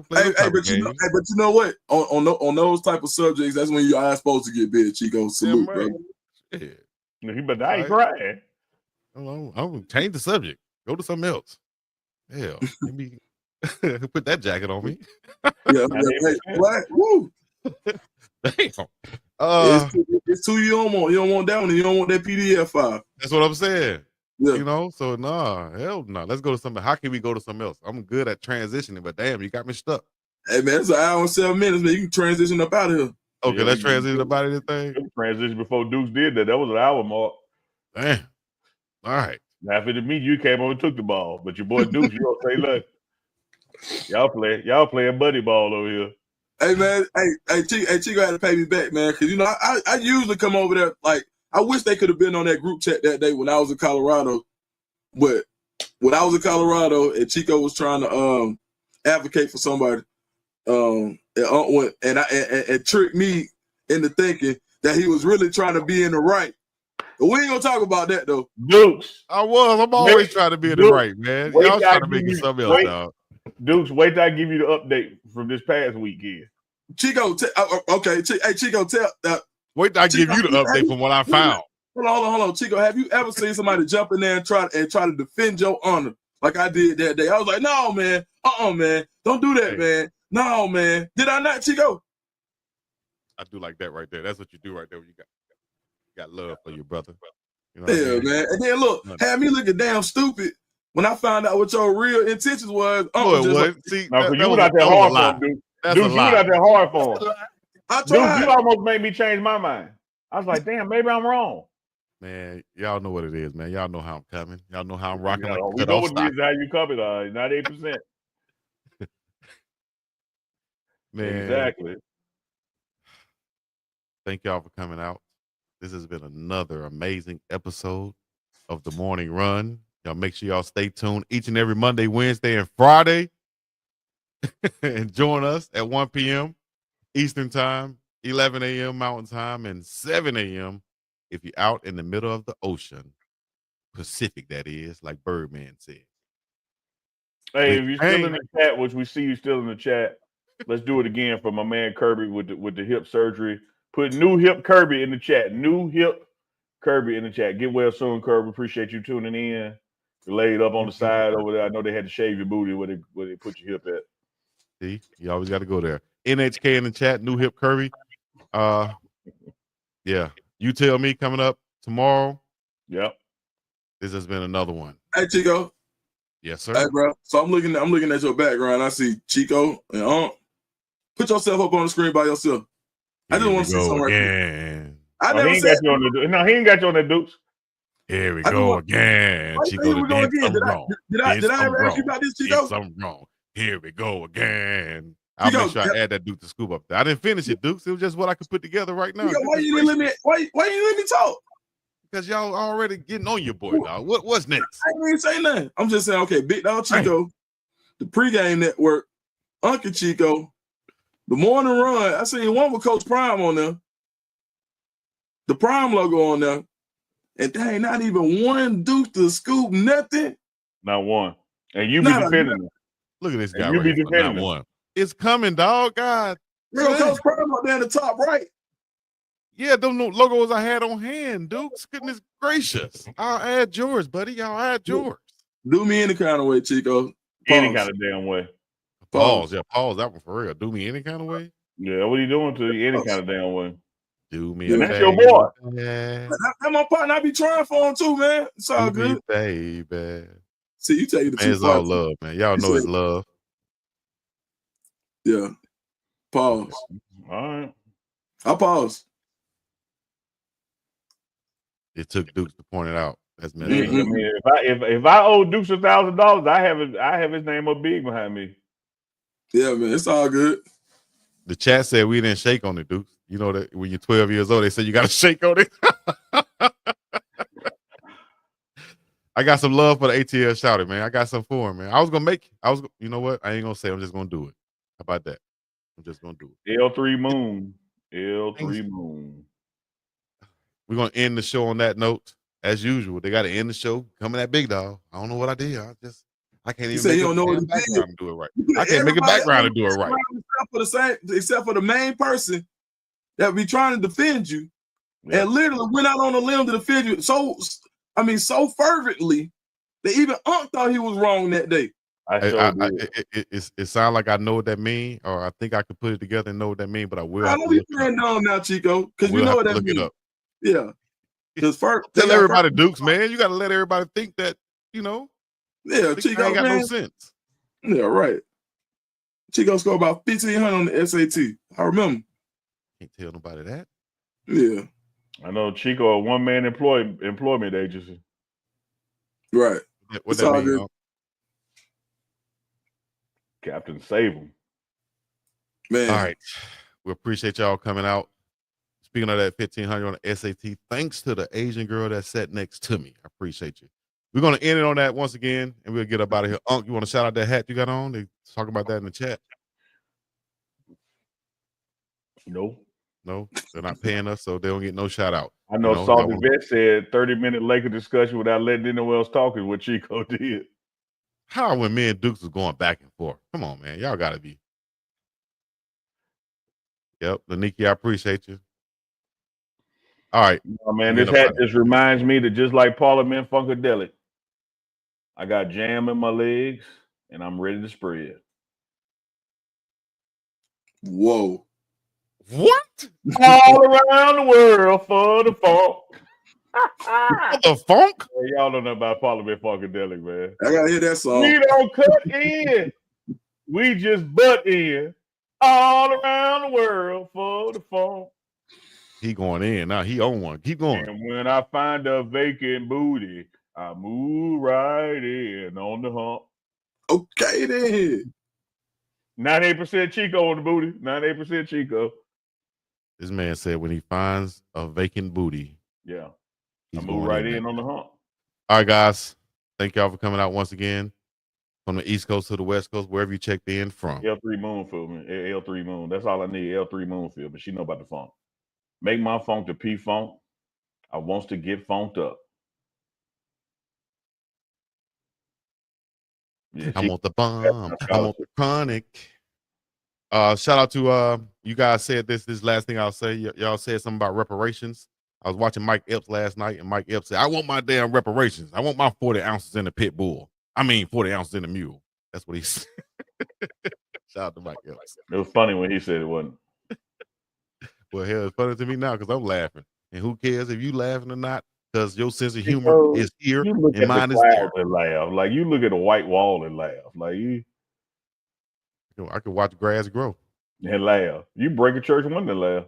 But you know what? On those type of subjects, that's when your eyes supposed to get big. Chico, salute, bro. Yeah. But I ain't crying. I'm gonna change the subject. Go to something else. Hell, maybe put that jacket on me. Woo. Damn. It's two you don't want. You don't want that one. And you don't want that PDF file. That's what I'm saying. Yeah. You know, so hell no. Let's go to something. How can we go to something else? I'm good at transitioning, but damn, you got me stuck. Hey man, it's an hour and 7 minutes, man. You can transition up out of here. Okay, let's transition up out of this thing. Transition before Deuce did that. That was an hour mark. Damn. All right. After the meet, you came over and took the ball, but your boy Deuce, you don't say nothing. Y'all playing buddy ball over here. Hey man, hey Chico had to pay me back, man, because I usually come over there. Like I wish they could have been on that group chat that day when I was in Colorado, but when I was in Colorado and Chico was trying to advocate for somebody, and tricked me into thinking that he was really trying to be in the right. But we ain't gonna talk about that though. Dukes, I'm always trying to be in the right, man. Y'all trying to make it something else, dog. Dukes, wait till I give you the update from this past weekend. Chico, okay. Hey, Chico, wait till I give you the update from what I found. Hold on, Chico. Have you ever seen somebody jump in there and try to defend your honor like I did that day? I was like, no, man. Man. Don't do that, man. No, man. Did I not, Chico? I do like that right there. That's what you do right there when you got love for your brother. You know man. And then look, had me looking damn stupid when I found out what your real intentions was. See, you went out there hard for him, dude. Dude, you went out there hard for him. Dude, you almost made me change my mind. I was like, damn, maybe I'm wrong. Man, y'all know what it is, man. Y'all know how I'm coming. Y'all know how I'm rocking. We know what it is, how you coming, 98%. Man, exactly. Thank y'all for coming out. This has been another amazing episode of The Morning Run. Y'all make sure y'all stay tuned each and every Monday, Wednesday, and Friday. And join us at 1 p.m. Eastern Time, 11 a.m. Mountain Time, and 7 a.m. if you're out in the middle of the ocean. Pacific, that is, like Birdman said. Hey, if you're still in the chat, which we see you still in the chat, let's do it again for my man Kirby with the hip surgery. Put new hip Kirby in the chat. New hip Kirby in the chat. Get well soon, Kirby. Appreciate you tuning in. You laid up on the side over there. I know they had to shave your booty where they put your hip at. See, you always got to go there. NHK in the chat. New hip Kirby. Yeah. You tell me coming up tomorrow. Yep. This has been another one. Hey, Chico. Yes, sir. Hey, bro. So I'm looking at your background. I see Chico and put yourself up on the screen by yourself. I just want to see something again. I never said he ain't got you on the Dukes. Here we go again. Chico did something wrong. Did I ever ask you about this, Chico? Did something wrong. Here we go again. I'll make sure I add that Duke to scoop up there. I didn't finish it, Dukes. It was just what I could put together right now. Chico, why you didn't let me talk? Because y'all already getting on your boy, dog. What's next? I didn't say nothing. I'm just saying, okay, Big Dog Chico, the pregame network, Uncle Chico, the morning run. I seen one with Coach Prime on there. The Prime logo on there. And there ain't not even one Duke to scoop, nothing. Not one. And you be defending it. Look at this guy. You be defending not one. It's coming, dog. God. Real Coach Prime up there in the top right. Yeah, them logos I had on hand, Dukes. Goodness gracious. I'll add yours, buddy. I'll add yours. Do me any kind of way, Chico. Pause. Any kind of damn way. Pause. Yeah, pause that one for real. Do me any kind of way. Yeah, what are you doing to you any kind of damn way? Do me that's your boy. That's my partner. I be trying for him too, man. It's all good. Baby. See, you tell you the truth. It's all love, man. Y'all know it's love. Yeah. Pause. All right. I'll pause. It took Dukes to point it out. That's I mean, if I owe Dukes $1,000, I have his name up big behind me. Yeah, man, it's all good. The chat said we didn't shake on it, Dukes. You know that when you're 12 years old, they said you got to shake on it. I got some love for the ATL shouted, man. I got some for him, man. You know what? I ain't gonna say. I'm just gonna do it. How about that? I'm just gonna do it. L3 Moon. L3 Moon. We're gonna end the show on that note. As usual, they got to end the show coming at BiggDogg. I don't know what I did. I can't even make a background to do it right. I can't make a background to do it right. Except for the main person that be trying to defend you, and literally went out on a limb to defend you. So fervently that even Unc thought he was wrong that day. It sounds like I know what that means, or I think I could put it together and know what that means, but I will. I know you're playing dumb now, Chico, because you know what that means. Yeah. Because first, tell everybody, Dukes, man, you got to let everybody think that, you know. Yeah, Chico ain't got no sense. Yeah, right. Chico scored about 1,500 on the SAT. I remember. Can't tell nobody that. Yeah. I know Chico, a one-man employment agency. Right. What that mean? Captain Save him. Man. All right. We appreciate y'all coming out. Speaking of that 1,500 on the SAT, thanks to the Asian girl that sat next to me. I appreciate you. We're going to end it on that once again, and we'll get up out of here. Unc, you want to shout out that hat you got on? They talk about that in the chat. No, they're not paying us, so they don't get no shout out. I know Salty Vet said 30-minute Laker discussion without letting anyone else talk is what Chico did. How when me and Dukes was going back and forth? Come on, man. Y'all got to be. Yep. Laniki, I appreciate you. All right. Man, this hat just reminds me that just like Parliament Funkadelic, I got jam in my legs and I'm ready to spread. Whoa. What? All around the world for the funk. The funk? Hey, y'all don't know about Parliament Funkadelic, man. I gotta hear that song. We don't cut in. We just butt in. All around the world for the funk. He going in. Now he on one. Keep going. And when I find a vacant booty, I move right in on the hump. Okay, then. 98% Chico on the booty. 98% Chico. This man said when he finds a vacant booty. Yeah. I move right in on the hump. All right, guys. Thank y'all for coming out once again. From the East Coast to the West Coast, wherever you checked in from. L3 Moon for me. L3 Moon. That's all I need. L3 Moon feel, but she know about the funk. Make my funk the P-funk. I wants to get funked up. Yeah, I want the bomb. I want the chronic. Shout out to you guys said this last thing I'll say. Y'all said something about reparations. I was watching Mike Epps last night, and Mike Epps said, I want my damn reparations. I want my 40 ounces in the pit bull. 40 ounces in the mule. That's what he said. Shout out to Mike Epps. It was funny when he said it wasn't. Well, hell, it's funny to me now because I'm laughing. And who cares if you laughing or not? Because your sense of humor is here you look and at mine the is there. and laugh. Like you look at a white wall and laugh. Like you I could watch grass grow. And laugh. You break a church window and laugh.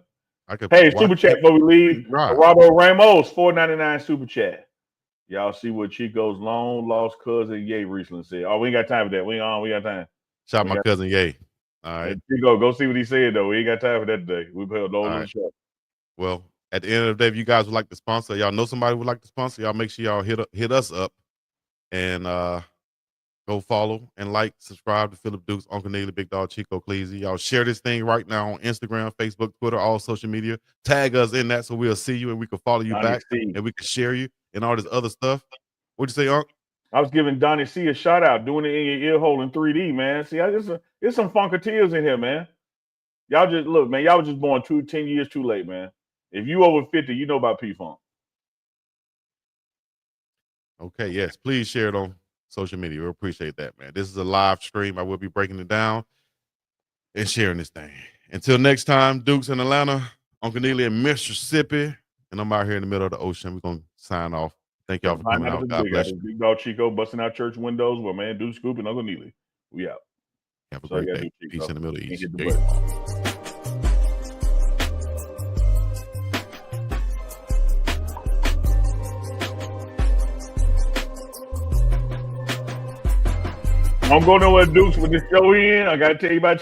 I could Hey, super chat before we leave. Right. Roberto Ramos, $4.99 super chat. Y'all see what Chico's long lost cousin Ye recently said. Oh, we ain't got time for that. We got time. Shout my cousin Ye. All right. Chico, go see what he said though. We ain't got time for that today. We put no little show. Well, at the end of the day, if you guys would like to sponsor, y'all know somebody would like to sponsor, y'all make sure y'all hit us up and go follow and like, subscribe to Philip Dukes, Uncle Neely, Big Dog, Chico, Cleasy. Y'all share this thing right now on Instagram, Facebook, Twitter, all social media. Tag us in that so we'll see you and we can follow you back and we can share you and all this other stuff. What'd you say, Unc? I was giving Donnie C a shout out, doing it in your ear hole in 3D, man. See, there's some funketeers in here, man. Y'all just look, man. Y'all was just born 10 years too late, man. If you over 50, you know about P-Funk. Okay, yes. Please share it on social media. We appreciate that, man. This is a live stream. I will be breaking it down and sharing this thing. Until next time, Dukes in Atlanta, Uncle Neely in Mississippi, and I'm out here in the middle of the ocean. We're going to sign off. Thank y'all for coming out. God bless you. Big Dog Chico busting out church windows with man Duke Scoop and Uncle Neely. We out. Have a great day. Peace in the Middle East. I'm going nowhere, Dukes, with this show in. I got to tell you about